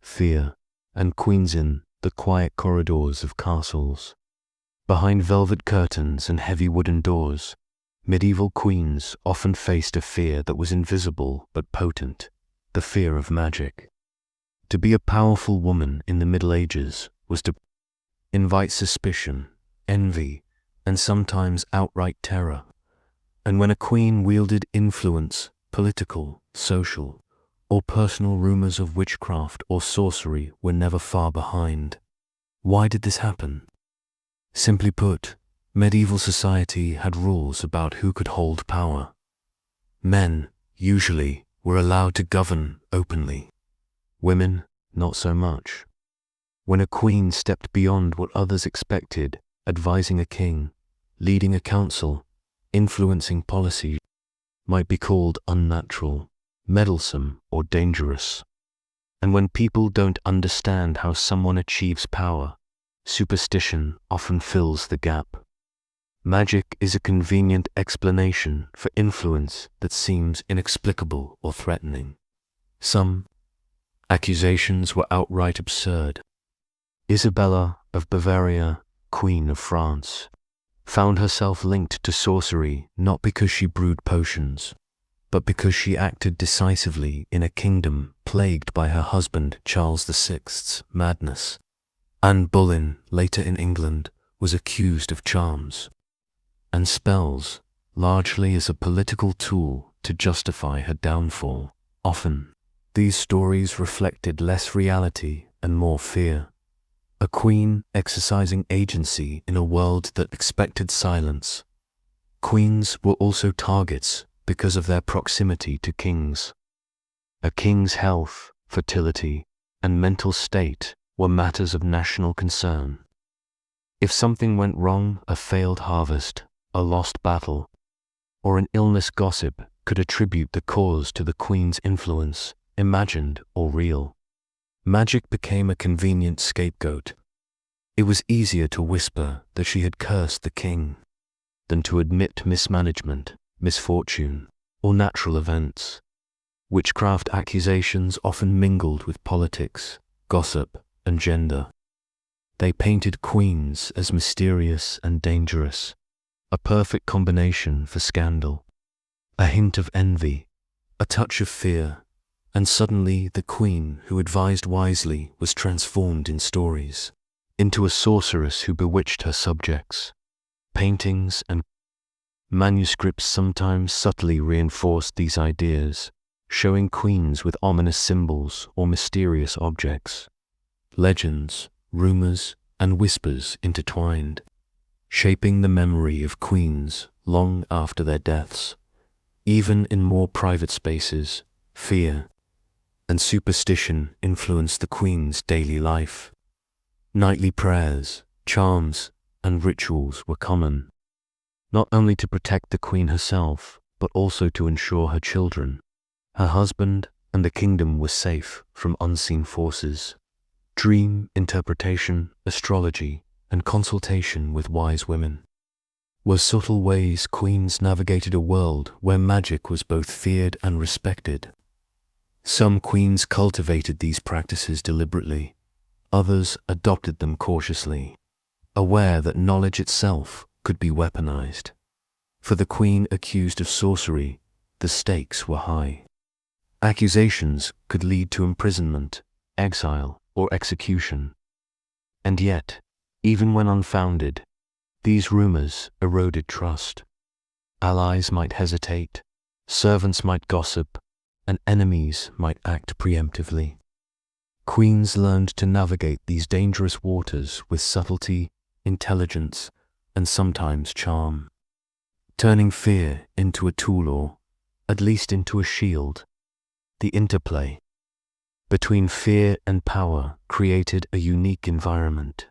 fear, and queens in the quiet corridors of castles. Behind velvet curtains and heavy wooden doors, medieval queens often faced a fear that was invisible but potent, the fear of magic. To be a powerful woman in the Middle Ages was to invite suspicion, envy, and sometimes outright terror. And when a queen wielded influence, political, social, or personal rumors of witchcraft or sorcery were never far behind. Why did this happen? Simply put, medieval society had rules about who could hold power. Men, usually, were allowed to govern openly. Women, not so much. When a queen stepped beyond what others expected, advising a king, leading a council, influencing policy, might be called unnatural, meddlesome, or dangerous. And when people don't understand how someone achieves power, superstition often fills the gap. Magic is a convenient explanation for influence that seems inexplicable or threatening. Some accusations were outright absurd. Isabella of Bavaria, Queen of France, found herself linked to sorcery not because she brewed potions, but because she acted decisively in a kingdom plagued by her husband Charles VI's madness. Anne Boleyn, later in England, was accused of charms and spells, largely as a political tool to justify her downfall. Often, these stories reflected less reality and more fear. A queen exercising agency in a world that expected silence. Queens were also targets because of their proximity to kings. A king's health, fertility, and mental state were matters of national concern. If something went wrong, a failed harvest, a lost battle, or an illness, gossip could attribute the cause to the queen's influence, imagined or real. Magic became a convenient scapegoat. It was easier to whisper that she had cursed the king than to admit mismanagement, misfortune, or natural events. Witchcraft accusations often mingled with politics, gossip, and gender. They painted queens as mysterious and dangerous, a perfect combination for scandal. A hint of envy, a touch of fear, and suddenly the queen who advised wisely was transformed in stories into a sorceress who bewitched her subjects. Paintings and manuscripts sometimes subtly reinforced these ideas, showing queens with ominous symbols or mysterious objects. Legends, rumors, and whispers intertwined, shaping the memory of queens long after their deaths. Even in more private spaces, fear and superstition influenced the queen's daily life. Nightly prayers, charms, and rituals were common, not only to protect the queen herself, but also to ensure her children, her husband, and the kingdom were safe from unseen forces. Dream interpretation, astrology, and consultation with wise women were subtle ways queens navigated a world where magic was both feared and respected. Some queens cultivated these practices deliberately, others adopted them cautiously, aware that knowledge itself could be weaponized. For the queen accused of sorcery, the stakes were high. Accusations could lead to imprisonment, exile, or execution. And yet, even when unfounded, these rumors eroded trust. Allies might hesitate, servants might gossip, and enemies might act preemptively. Queens learned to navigate these dangerous waters with subtlety, intelligence, and sometimes charm, turning fear into a tool or, at least, into a shield. The interplay between fear and power created a unique environment.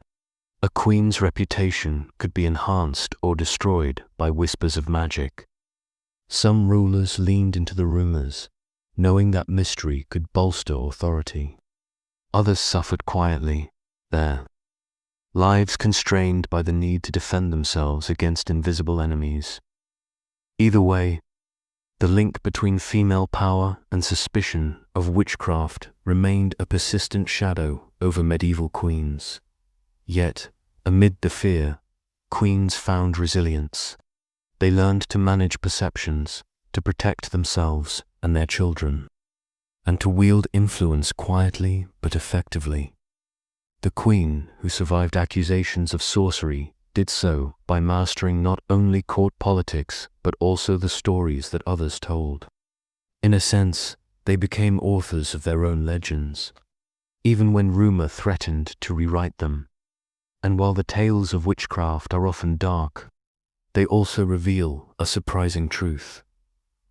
A queen's reputation could be enhanced or destroyed by whispers of magic. Some rulers leaned into the rumors, knowing that mystery could bolster authority. Others suffered quietly, their lives constrained by the need to defend themselves against invisible enemies. Either way, the link between female power and suspicion of witchcraft remained a persistent shadow over medieval queens. Yet, amid the fear, queens found resilience. They learned to manage perceptions, to protect themselves and their children, and to wield influence quietly but effectively. The queen, who survived accusations of sorcery, did so by mastering not only court politics but also the stories that others told. In a sense, they became authors of their own legends, even when rumor threatened to rewrite them. And while the tales of witchcraft are often dark, they also reveal a surprising truth.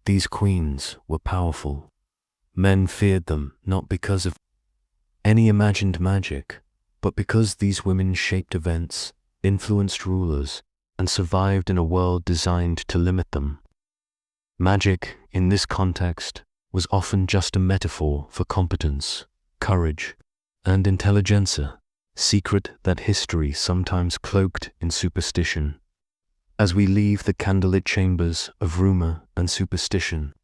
These queens were powerful. Men feared them not because of any imagined magic, but because these women shaped events, influenced rulers, and survived in a world designed to limit them. Magic, in this context, was often just a metaphor for competence, courage, and intelligentsia, secret that history sometimes cloaked in superstition. As we leave the candlelit chambers of rumor and superstition,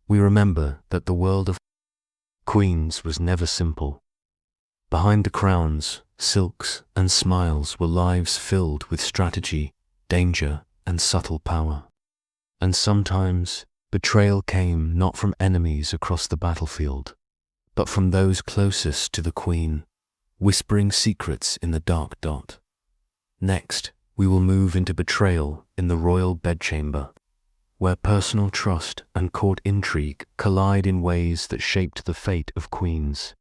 we remember that the world of queens was never simple. Behind the crowns, silks, and smiles were lives filled with strategy, danger, and subtle power. And sometimes, betrayal came not from enemies across the battlefield, but from those closest to the queen, whispering secrets in the dark dot. Next, we will move into betrayal in the royal bedchamber, where personal trust and court intrigue collide in ways that shaped the fate of queens.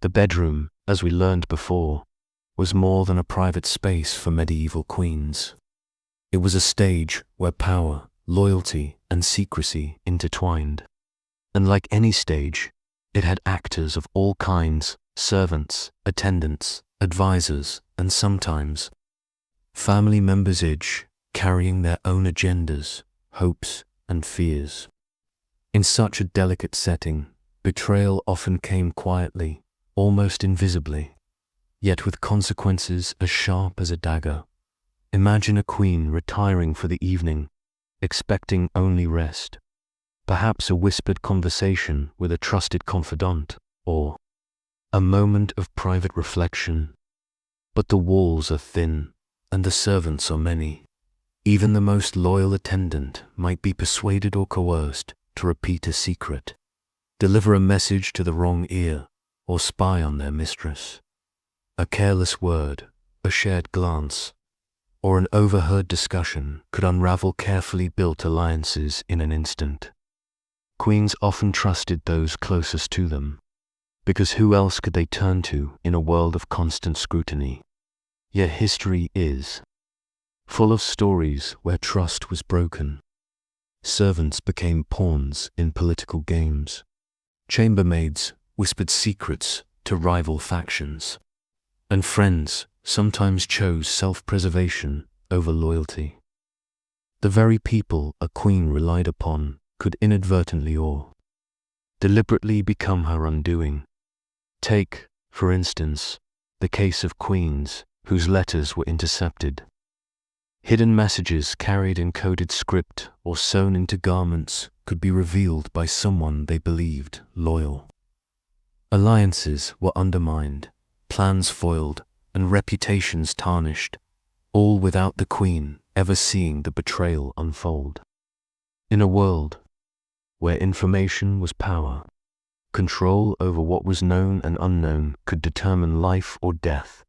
The bedroom, as we learned before, was more than a private space for medieval queens. It was a stage where power, loyalty, and secrecy intertwined. And like any stage, it had actors of all kinds, servants, attendants, advisors, and sometimes family members each carrying their own agendas, hopes, and fears. In such a delicate setting, betrayal often came quietly, almost invisibly, yet with consequences as sharp as a dagger. Imagine a queen retiring for the evening, expecting only rest, perhaps a whispered conversation with a trusted confidant, or a moment of private reflection. But the walls are thin, and the servants are many. Even the most loyal attendant might be persuaded or coerced to repeat a secret, deliver a message to the wrong ear, or spy on their mistress. A careless word, a shared glance, or an overheard discussion could unravel carefully built alliances in an instant. Queens often trusted those closest to them, because who else could they turn to in a world of constant scrutiny? Yet history is full of stories where trust was broken. Servants became pawns in political games. Chambermaids whispered secrets to rival factions. And friends sometimes chose self-preservation over loyalty. The very people a queen relied upon could inadvertently or deliberately become her undoing. Take, for instance, the case of queens whose letters were intercepted. Hidden messages carried in coded script or sewn into garments could be revealed by someone they believed loyal. Alliances were undermined, plans foiled, and reputations tarnished, all without the queen ever seeing the betrayal unfold. In a world where information was power, control over what was known and unknown could determine life or death.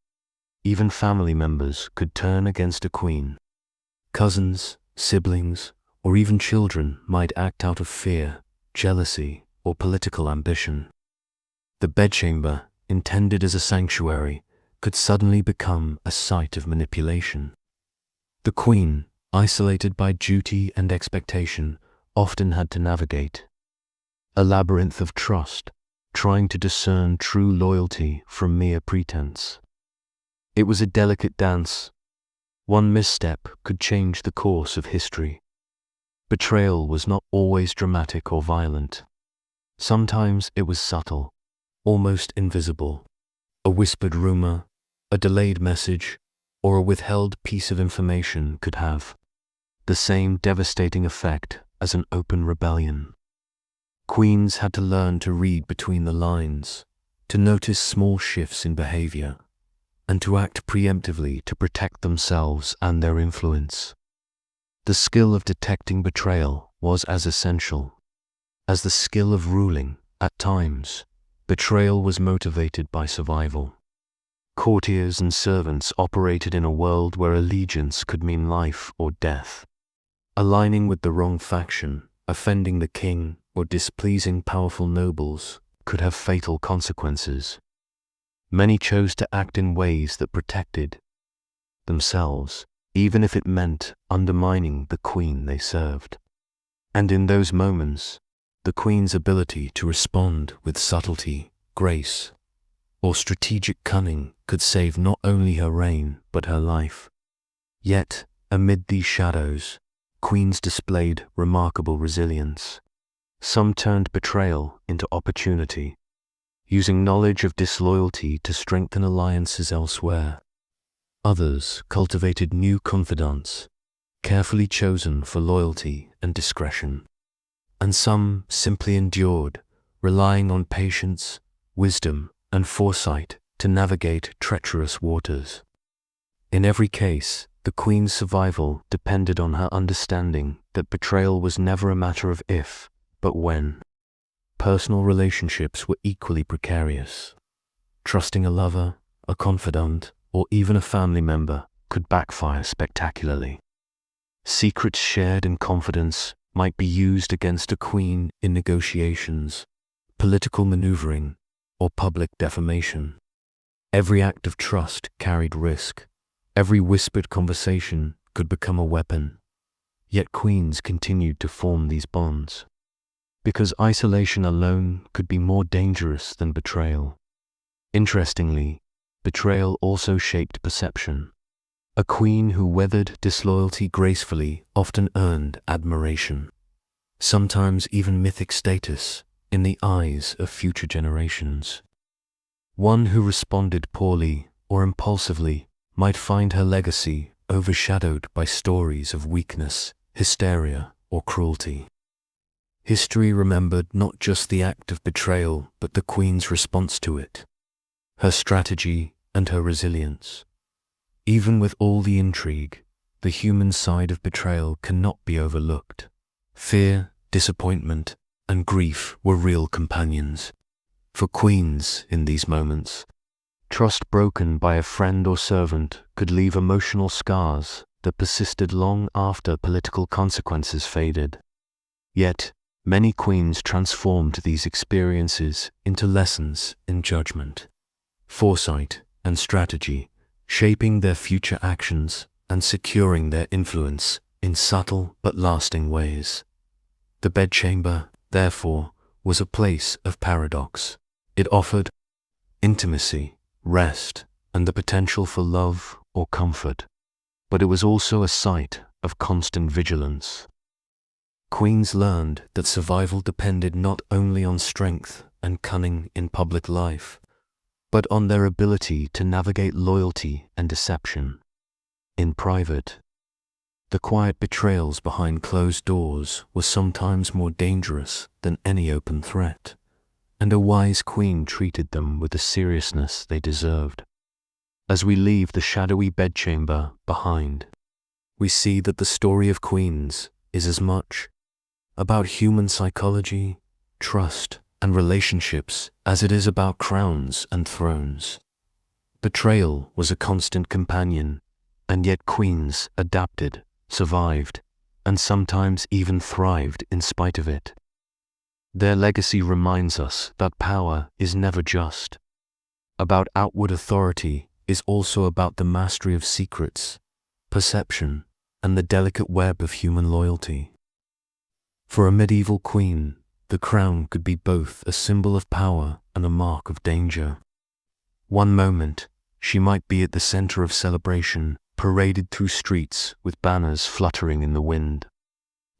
Even family members could turn against a queen. Cousins, siblings, or even children might act out of fear, jealousy, or political ambition. The bedchamber, intended as a sanctuary, could suddenly become a site of manipulation. The queen, isolated by duty and expectation, often had to navigate a labyrinth of trust, trying to discern true loyalty from mere pretense. It was a delicate dance. One misstep could change the course of history. Betrayal was not always dramatic or violent. Sometimes it was subtle, almost invisible. A whispered rumor, a delayed message, or a withheld piece of information could have the same devastating effect as an open rebellion. Queens had to learn to read between the lines, to notice small shifts in behavior, and to act preemptively to protect themselves and their influence. The skill of detecting betrayal was as essential as the skill of ruling. At times, betrayal was motivated by survival. Courtiers and servants operated in a world where allegiance could mean life or death. Aligning with the wrong faction, offending the king, or displeasing powerful nobles could have fatal consequences. Many chose to act in ways that protected themselves, even if it meant undermining the queen they served. And in those moments, the queen's ability to respond with subtlety, grace, or strategic cunning could save not only her reign but her life. Yet, amid these shadows, queens displayed remarkable resilience. Some turned betrayal into opportunity, using knowledge of disloyalty to strengthen alliances elsewhere. Others cultivated new confidants, carefully chosen for loyalty and discretion. And some simply endured, relying on patience, wisdom, and foresight to navigate treacherous waters. In every case, the Queen's survival depended on her understanding that betrayal was never a matter of if, but when. Personal relationships were equally precarious. Trusting a lover, a confidant, or even a family member could backfire spectacularly. Secrets shared in confidence might be used against a queen in negotiations, political maneuvering, or public defamation. Every act of trust carried risk. Every whispered conversation could become a weapon. Yet queens continued to form these bonds, because isolation alone could be more dangerous than betrayal. Interestingly, betrayal also shaped perception. A queen who weathered disloyalty gracefully often earned admiration, sometimes even mythic status, in the eyes of future generations. One who responded poorly or impulsively might find her legacy overshadowed by stories of weakness, hysteria, or cruelty. History remembered not just the act of betrayal, but the queen's response to it, her strategy, and her resilience. Even with all the intrigue, the human side of betrayal cannot be overlooked. Fear, disappointment, and grief were real companions. For queens in these moments, trust broken by a friend or servant could leave emotional scars that persisted long after political consequences faded. Yet, many queens transformed these experiences into lessons in judgment, foresight, and strategy, shaping their future actions and securing their influence in subtle but lasting ways. The bedchamber, therefore, was a place of paradox. It offered intimacy, rest, and the potential for love or comfort, but it was also a site of constant vigilance. Queens learned that survival depended not only on strength and cunning in public life, but on their ability to navigate loyalty and deception in private. The quiet betrayals behind closed doors were sometimes more dangerous than any open threat, and a wise queen treated them with the seriousness they deserved. As we leave the shadowy bedchamber behind, we see that the story of queens is as much about human psychology, trust, and relationships as it is about crowns and thrones. Betrayal was a constant companion, and yet queens adapted, survived, and sometimes even thrived in spite of it. Their legacy reminds us that power is never just. About outward authority is also about the mastery of secrets, perception, and the delicate web of human loyalty. For a medieval queen, the crown could be both a symbol of power and a mark of danger. One moment, she might be at the center of celebration, paraded through streets with banners fluttering in the wind.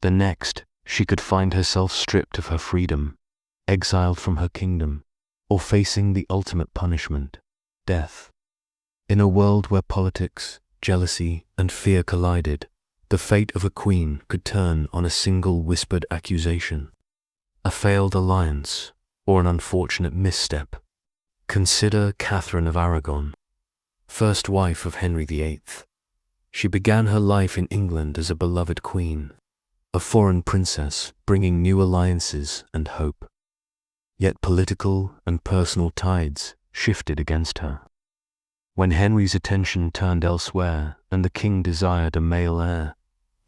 The next, she could find herself stripped of her freedom, exiled from her kingdom, or facing the ultimate punishment, death. In a world where politics, jealousy, and fear collided, the fate of a queen could turn on a single whispered accusation, a failed alliance, or an unfortunate misstep. Consider Catherine of Aragon, first wife of Henry VIII. She began her life in England as a beloved queen, a foreign princess bringing new alliances and hope. Yet political and personal tides shifted against her. When Henry's attention turned elsewhere and the king desired a male heir,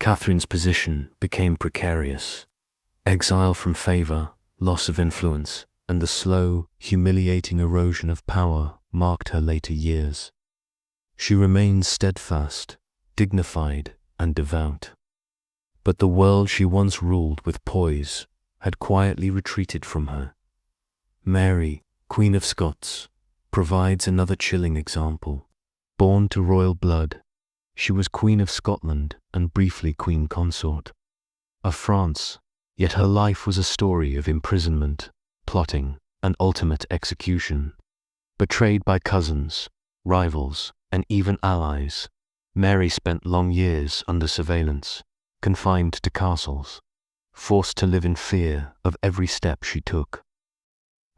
Catherine's position became precarious. Exile from favor, loss of influence, and the slow, humiliating erosion of power marked her later years. She remained steadfast, dignified, and devout. But the world she once ruled with poise had quietly retreated from her. Mary, Queen of Scots, provides another chilling example. Born to royal blood, she was Queen of Scotland and briefly Queen Consort of France, yet her life was a story of imprisonment, plotting, and ultimate execution. Betrayed by cousins, rivals, and even allies, Mary spent long years under surveillance, confined to castles, forced to live in fear of every step she took.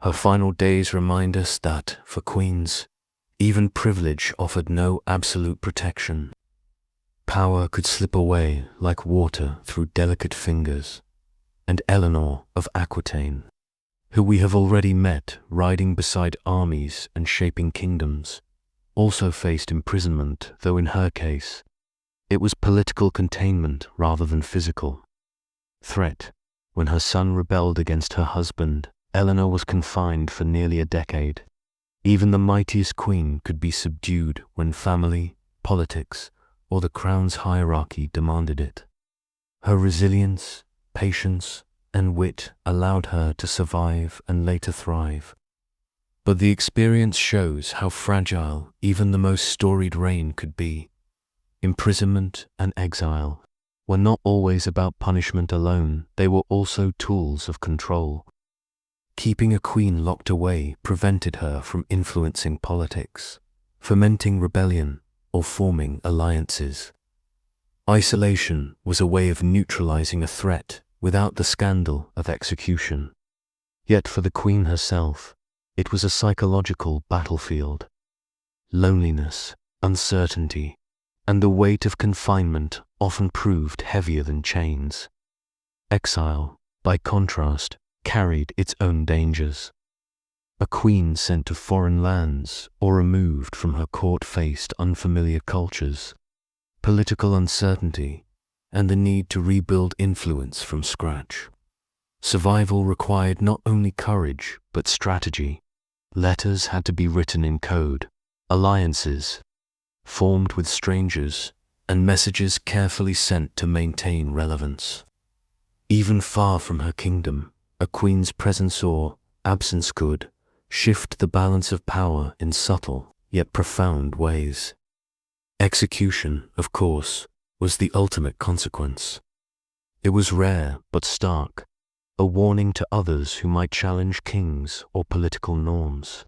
Her final days remind us that, for queens, even privilege offered no absolute protection. Power could slip away like water through delicate fingers, and Eleanor of Aquitaine, who we have already met riding beside armies and shaping kingdoms, also faced imprisonment, though in her case, it was political containment rather than physical threat. When her son rebelled against her husband, Eleanor was confined for nearly a decade. Even the mightiest queen could be subdued when family, politics, or the crown's hierarchy demanded it. Her resilience, patience, and wit allowed her to survive and later thrive. But the experience shows how fragile even the most storied reign could be. Imprisonment and exile were not always about punishment alone, they were also tools of control. Keeping a queen locked away prevented her from influencing politics, fomenting rebellion, or forming alliances. Isolation was a way of neutralizing a threat without the scandal of execution. Yet for the queen herself, it was a psychological battlefield. Loneliness, uncertainty, and the weight of confinement often proved heavier than chains. Exile, by contrast, carried its own dangers. A queen sent to foreign lands or removed from her court faced unfamiliar cultures, political uncertainty, and the need to rebuild influence from scratch. Survival required not only courage but strategy. Letters had to be written in code, alliances formed with strangers, and messages carefully sent to maintain relevance. Even far from her kingdom, a queen's presence or absence could shift the balance of power in subtle yet profound ways. Execution, of course, was the ultimate consequence. It was rare but stark, a warning to others who might challenge kings or political norms.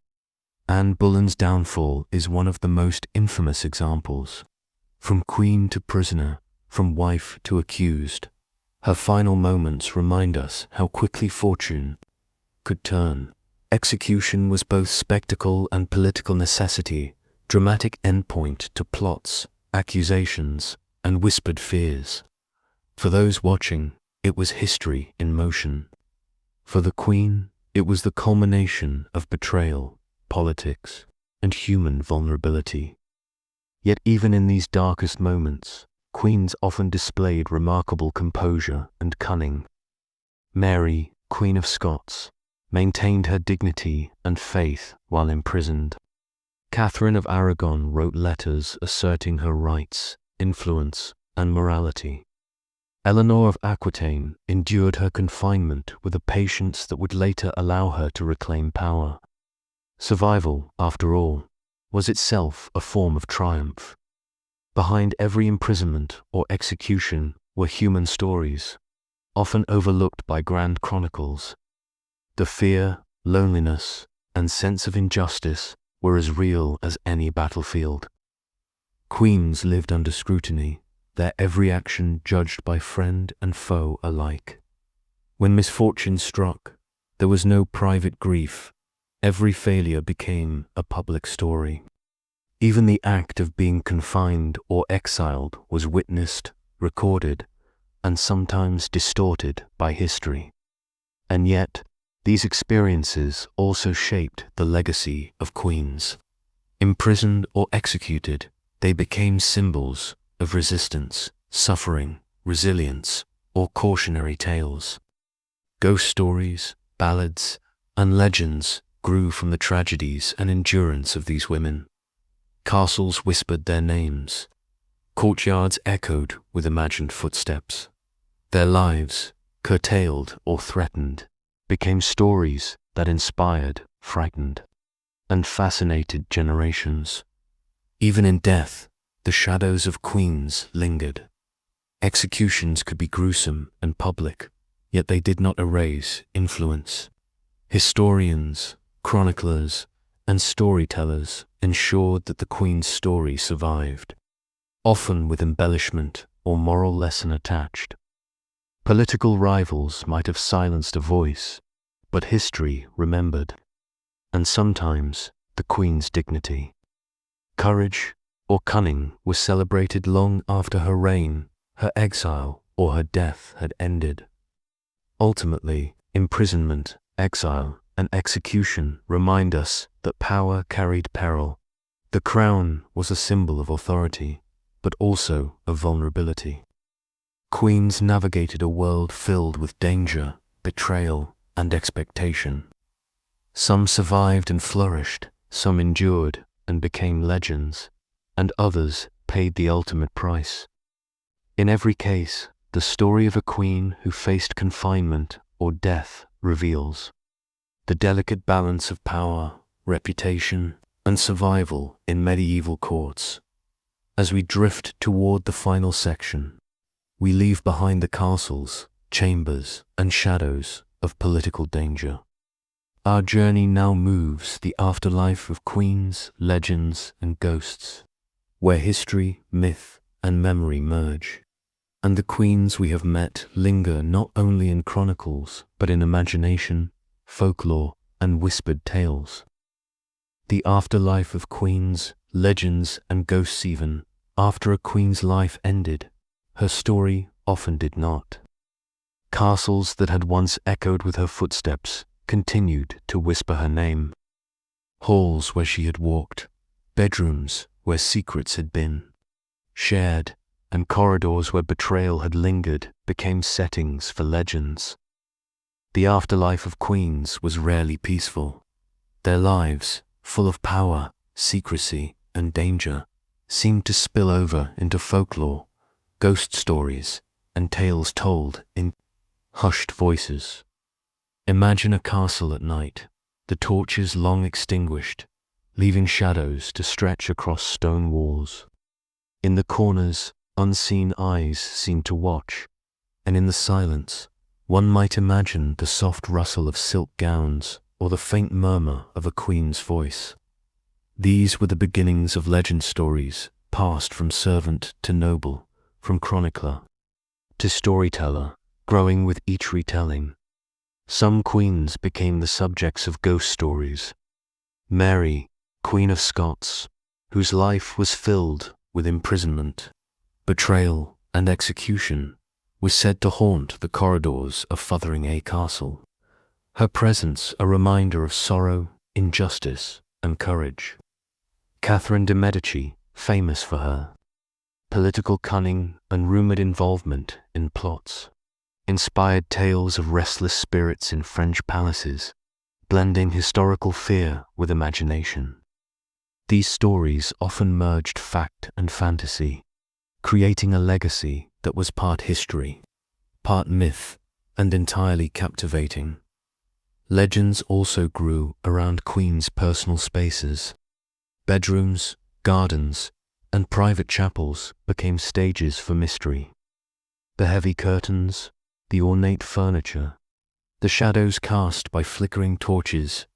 Anne Boleyn's downfall is one of the most infamous examples. From queen to prisoner, from wife to accused, her final moments remind us how quickly fortune could turn. Execution was both spectacle and political necessity, dramatic endpoint to plots, accusations, and whispered fears. For those watching, it was history in motion. For the queen, it was the culmination of betrayal, politics, and human vulnerability. Yet even in these darkest moments, queens often displayed remarkable composure and cunning. Mary, Queen of Scots, maintained her dignity and faith while imprisoned. Catherine of Aragon wrote letters asserting her rights, influence, and morality. Eleanor of Aquitaine endured her confinement with a patience that would later allow her to reclaim power. Survival, after all, was itself a form of triumph. Behind every imprisonment or execution were human stories, often overlooked by grand chronicles. The fear, loneliness, and sense of injustice were as real as any battlefield. Queens lived under scrutiny, their every action judged by friend and foe alike. When misfortune struck, there was no private grief. Every failure became a public story. Even the act of being confined or exiled was witnessed, recorded, and sometimes distorted by history. And yet, these experiences also shaped the legacy of queens. Imprisoned or executed, they became symbols of resistance, suffering, resilience, or cautionary tales. Ghost stories, ballads, and legends grew from the tragedies and endurance of these women. Castles whispered their names. Courtyards echoed with imagined footsteps. Their lives, curtailed or threatened, became stories that inspired, frightened, and fascinated generations. Even in death, the shadows of queens lingered. Executions could be gruesome and public, yet they did not erase influence. Historians, chroniclers, and storytellers ensured that the Queen's story survived, often with embellishment or moral lesson attached. Political rivals might have silenced a voice, but history remembered, and sometimes the Queen's dignity, courage, or cunning was celebrated long after her reign, her exile, or her death had ended. Ultimately, imprisonment, exile, and execution remind us that power carried peril. The crown was a symbol of authority, but also of vulnerability. Queens navigated a world filled with danger, betrayal, and expectation. Some survived and flourished, some endured and became legends, and others paid the ultimate price. In every case, the story of a queen who faced confinement or death reveals the delicate balance of power, reputation, and survival in medieval courts. As we drift toward the final section, we leave behind the castles, chambers, and shadows of political danger. Our journey now moves the afterlife of queens, legends, and ghosts, where history, myth, and memory merge. And the queens we have met linger not only in chronicles, but in imagination, folklore, and whispered tales. The afterlife of queens, legends, and ghosts. Even after a queen's life ended, her story often did not. Castles that had once echoed with her footsteps continued to whisper her name. Halls where she had walked, bedrooms where secrets had been shared, and corridors where betrayal had lingered became settings for legends. The afterlife of queens was rarely peaceful. Their lives, full of power, secrecy, and danger, seemed to spill over into folklore, ghost stories, and tales told in hushed voices. Imagine a castle at night, the torches long extinguished, leaving shadows to stretch across stone walls. In the corners, unseen eyes seem to watch, and in the silence, one might imagine the soft rustle of silk gowns or the faint murmur of a queen's voice. These were the beginnings of legend stories, passed from servant to noble, from chronicler to storyteller, growing with each retelling. Some queens became the subjects of ghost stories. Mary, Queen of Scots, whose life was filled with imprisonment, betrayal, and execution, was said to haunt the corridors of Fotheringhay Castle, her presence a reminder of sorrow, injustice, and courage. Catherine de' Medici, famous for her political cunning and rumoured involvement in plots, inspired tales of restless spirits in French palaces, blending historical fear with imagination. These stories often merged fact and fantasy, creating a legacy that was part history, part myth, and entirely captivating. Legends also grew around queens' personal spaces. Bedrooms, gardens, and private chapels became stages for mystery. The heavy curtains, the ornate furniture, the shadows cast by flickering torches,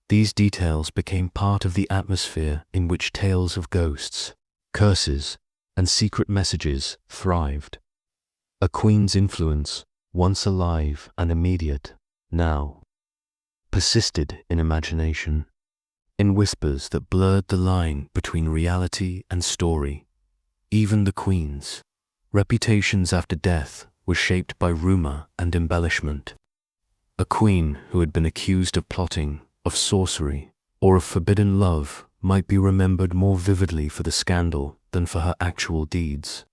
these details became part of the atmosphere in which tales of ghosts, curses, and secret messages thrived. A queen's influence, once alive and immediate, now persisted in imagination, in whispers that blurred the line between reality and story. Even the queen's reputations after death were shaped by rumor and embellishment. A queen who had been accused of plotting, of sorcery, or of forbidden love might be remembered more vividly for the scandal than for her actual deeds.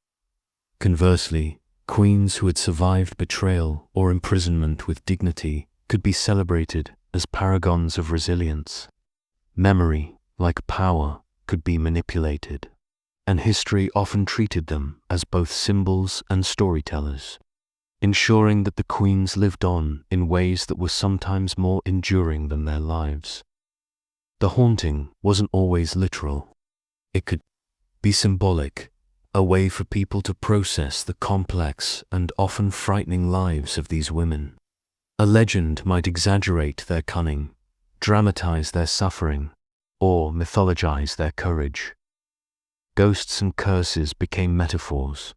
Conversely, queens who had survived betrayal or imprisonment with dignity could be celebrated as paragons of resilience. Memory, like power, could be manipulated, and history often treated them as both symbols and storytellers, ensuring that the queens lived on in ways that were sometimes more enduring than their lives. The haunting wasn't always literal. It could be symbolic, a way for people to process the complex and often frightening lives of these women. A legend might exaggerate their cunning, dramatize their suffering, or mythologize their courage. Ghosts and curses became metaphors,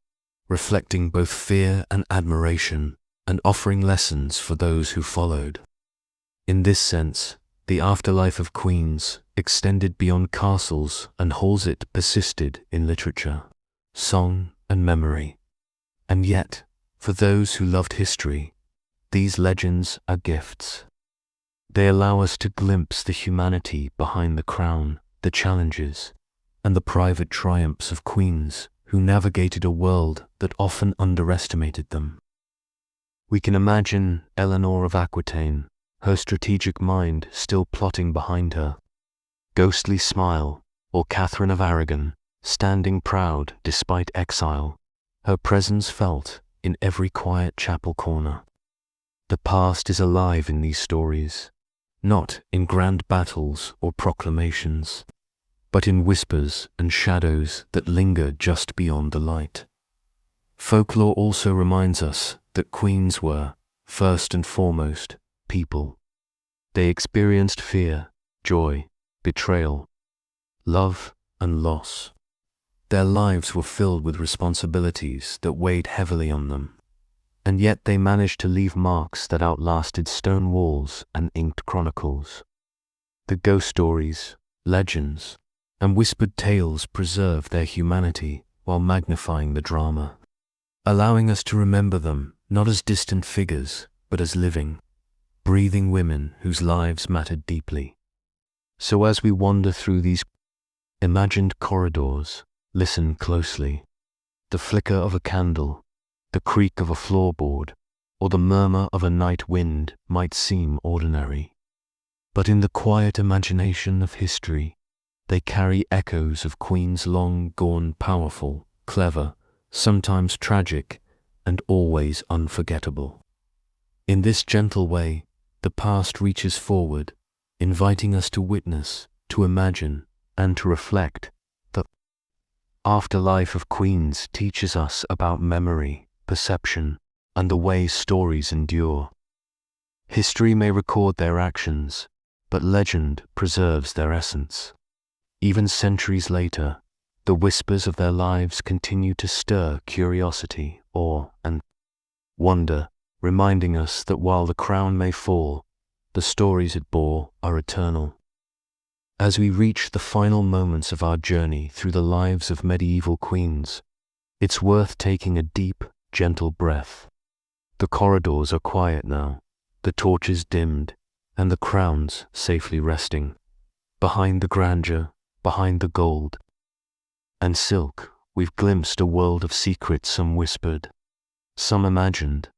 reflecting both fear and admiration, and offering lessons for those who followed. In this sense, the afterlife of queens extended beyond castles and halls. It persisted in literature, song, and memory. And yet, for those who loved history, these legends are gifts. They allow us to glimpse the humanity behind the crown, the challenges, and the private triumphs of queens who navigated a world that often underestimated them. We can imagine Eleanor of Aquitaine, her strategic mind still plotting behind her, ghostly smile, or Catherine of Aragon, standing proud despite exile, her presence felt in every quiet chapel corner. The past is alive in these stories, not in grand battles or proclamations, but in whispers and shadows that linger just beyond the light. Folklore also reminds us that queens were, first and foremost, people. They experienced fear, joy, betrayal, love, and loss. Their lives were filled with responsibilities that weighed heavily on them, and yet they managed to leave marks that outlasted stone walls and inked chronicles. The ghost stories, legends, and whispered tales preserve their humanity while magnifying the drama, allowing us to remember them not as distant figures, but as living, breathing women whose lives mattered deeply. So as we wander through these imagined corridors, listen closely. The flicker of a candle, the creak of a floorboard, or the murmur of a night wind might seem ordinary. But in the quiet imagination of history, they carry echoes of queens long gone, powerful, clever, sometimes tragic, and always unforgettable. In this gentle way, the past reaches forward, inviting us to witness, to imagine, and to reflect. The afterlife of queens teaches us about memory, perception, and the way stories endure. History may record their actions, but legend preserves their essence. Even centuries later, the whispers of their lives continue to stir curiosity, awe, and wonder, reminding us that while the crown may fall, the stories it bore are eternal. As we reach the final moments of our journey through the lives of medieval queens, it's worth taking a deep, gentle breath. The corridors are quiet now, the torches dimmed, and the crowns safely resting. Behind the grandeur, behind the gold and silk, we've glimpsed a world of secrets, some whispered, some imagined,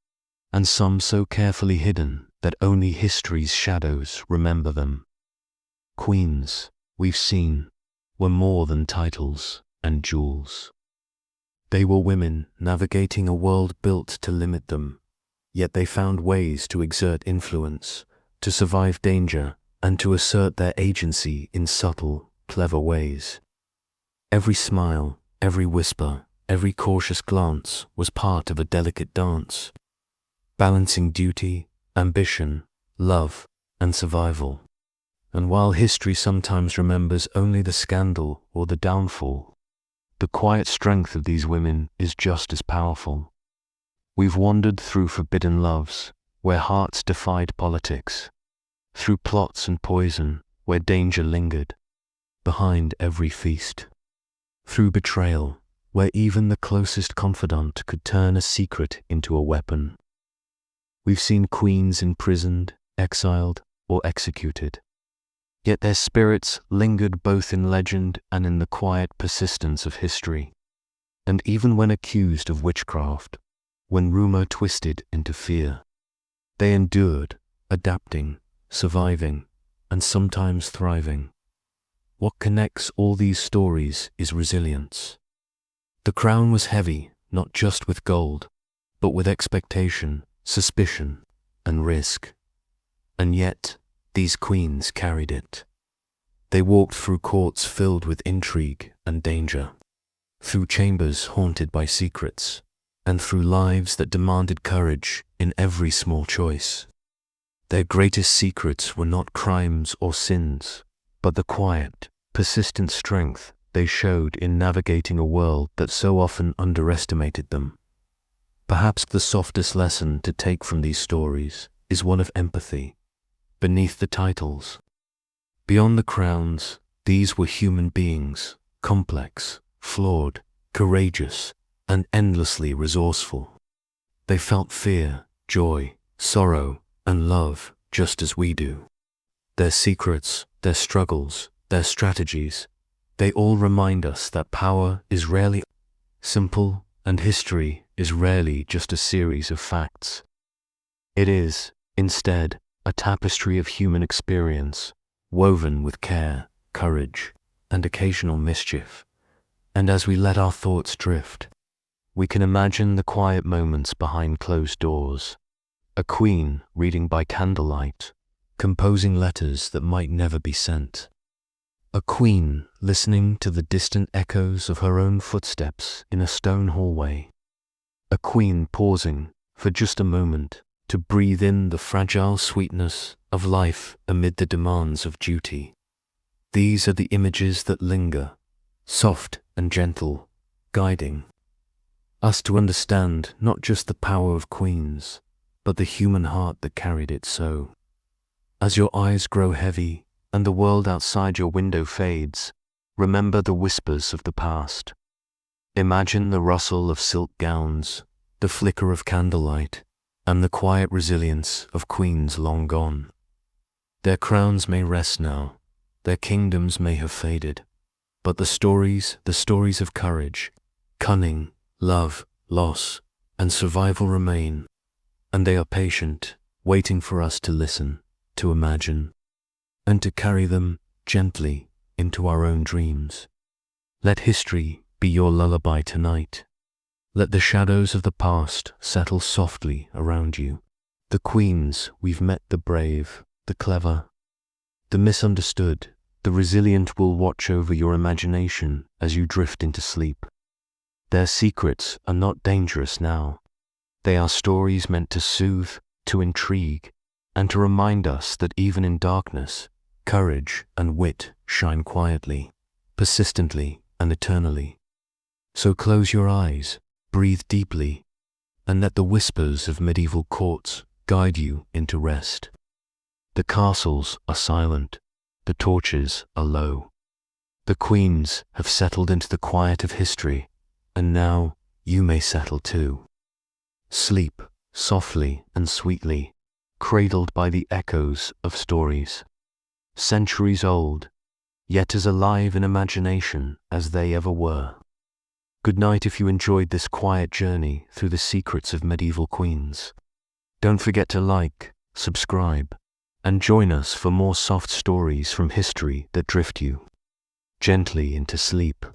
and some so carefully hidden that only history's shadows remember them. Queens, we've seen, were more than titles and jewels. They were women navigating a world built to limit them, yet they found ways to exert influence, to survive danger, and to assert their agency in subtle, clever ways. Every smile, every whisper, every cautious glance was part of a delicate dance, balancing duty, ambition, love, and survival. And while history sometimes remembers only the scandal or the downfall, the quiet strength of these women is just as powerful. We've wandered through forbidden loves, where hearts defied politics, through plots and poison, where danger lingered, behind every feast, through betrayal, where even the closest confidant could turn a secret into a weapon. We've seen queens imprisoned, exiled, or executed, yet their spirits lingered both in legend and in the quiet persistence of history. And even when accused of witchcraft, when rumor twisted into fear, they endured, adapting, surviving, and sometimes thriving. What connects all these stories is resilience. The crown was heavy, not just with gold, but with expectation, suspicion, and risk. And yet, these queens carried it. They walked through courts filled with intrigue and danger, through chambers haunted by secrets, and through lives that demanded courage in every small choice. Their greatest secrets were not crimes or sins, but the quiet, persistent strength they showed in navigating a world that so often underestimated them. Perhaps the softest lesson to take from these stories is one of empathy. Beneath the titles, beyond the crowns, these were human beings, complex, flawed, courageous, and endlessly resourceful. They felt fear, joy, sorrow, and love just as we do. Their secrets, their struggles, their strategies, they all remind us that power is rarely simple and history is rarely just a series of facts. It is, instead, a tapestry of human experience, woven with care, courage, and occasional mischief. And as we let our thoughts drift, we can imagine the quiet moments behind closed doors. A queen reading by candlelight, composing letters that might never be sent. A queen listening to the distant echoes of her own footsteps in a stone hallway. A queen pausing for just a moment to breathe in the fragile sweetness of life amid the demands of duty. These are the images that linger, soft and gentle, guiding us to understand not just the power of queens, but the human heart that carried it so. As your eyes grow heavy and the world outside your window fades, remember the whispers of the past. Imagine the rustle of silk gowns, the flicker of candlelight, and the quiet resilience of queens long gone. Their crowns may rest now, their kingdoms may have faded, but the stories of courage, cunning, love, loss, and survival remain, and they are patient, waiting for us to listen, to imagine, and to carry them gently into our own dreams. Let history be your lullaby tonight. Let the shadows of the past settle softly around you. The queens we've met, the brave, the clever, the misunderstood, the resilient will watch over your imagination as you drift into sleep. Their secrets are not dangerous now. They are stories meant to soothe, to intrigue, and to remind us that even in darkness, courage and wit shine quietly, persistently, and eternally. So close your eyes, breathe deeply, and let the whispers of medieval courts guide you into rest. The castles are silent, the torches are low. The queens have settled into the quiet of history, and now you may settle too. Sleep softly and sweetly, cradled by the echoes of stories, centuries old, yet as alive in imagination as they ever were. Good night if you enjoyed this quiet journey through the secrets of medieval queens. Don't forget to like, subscribe, and join us for more soft stories from history that drift you gently into sleep.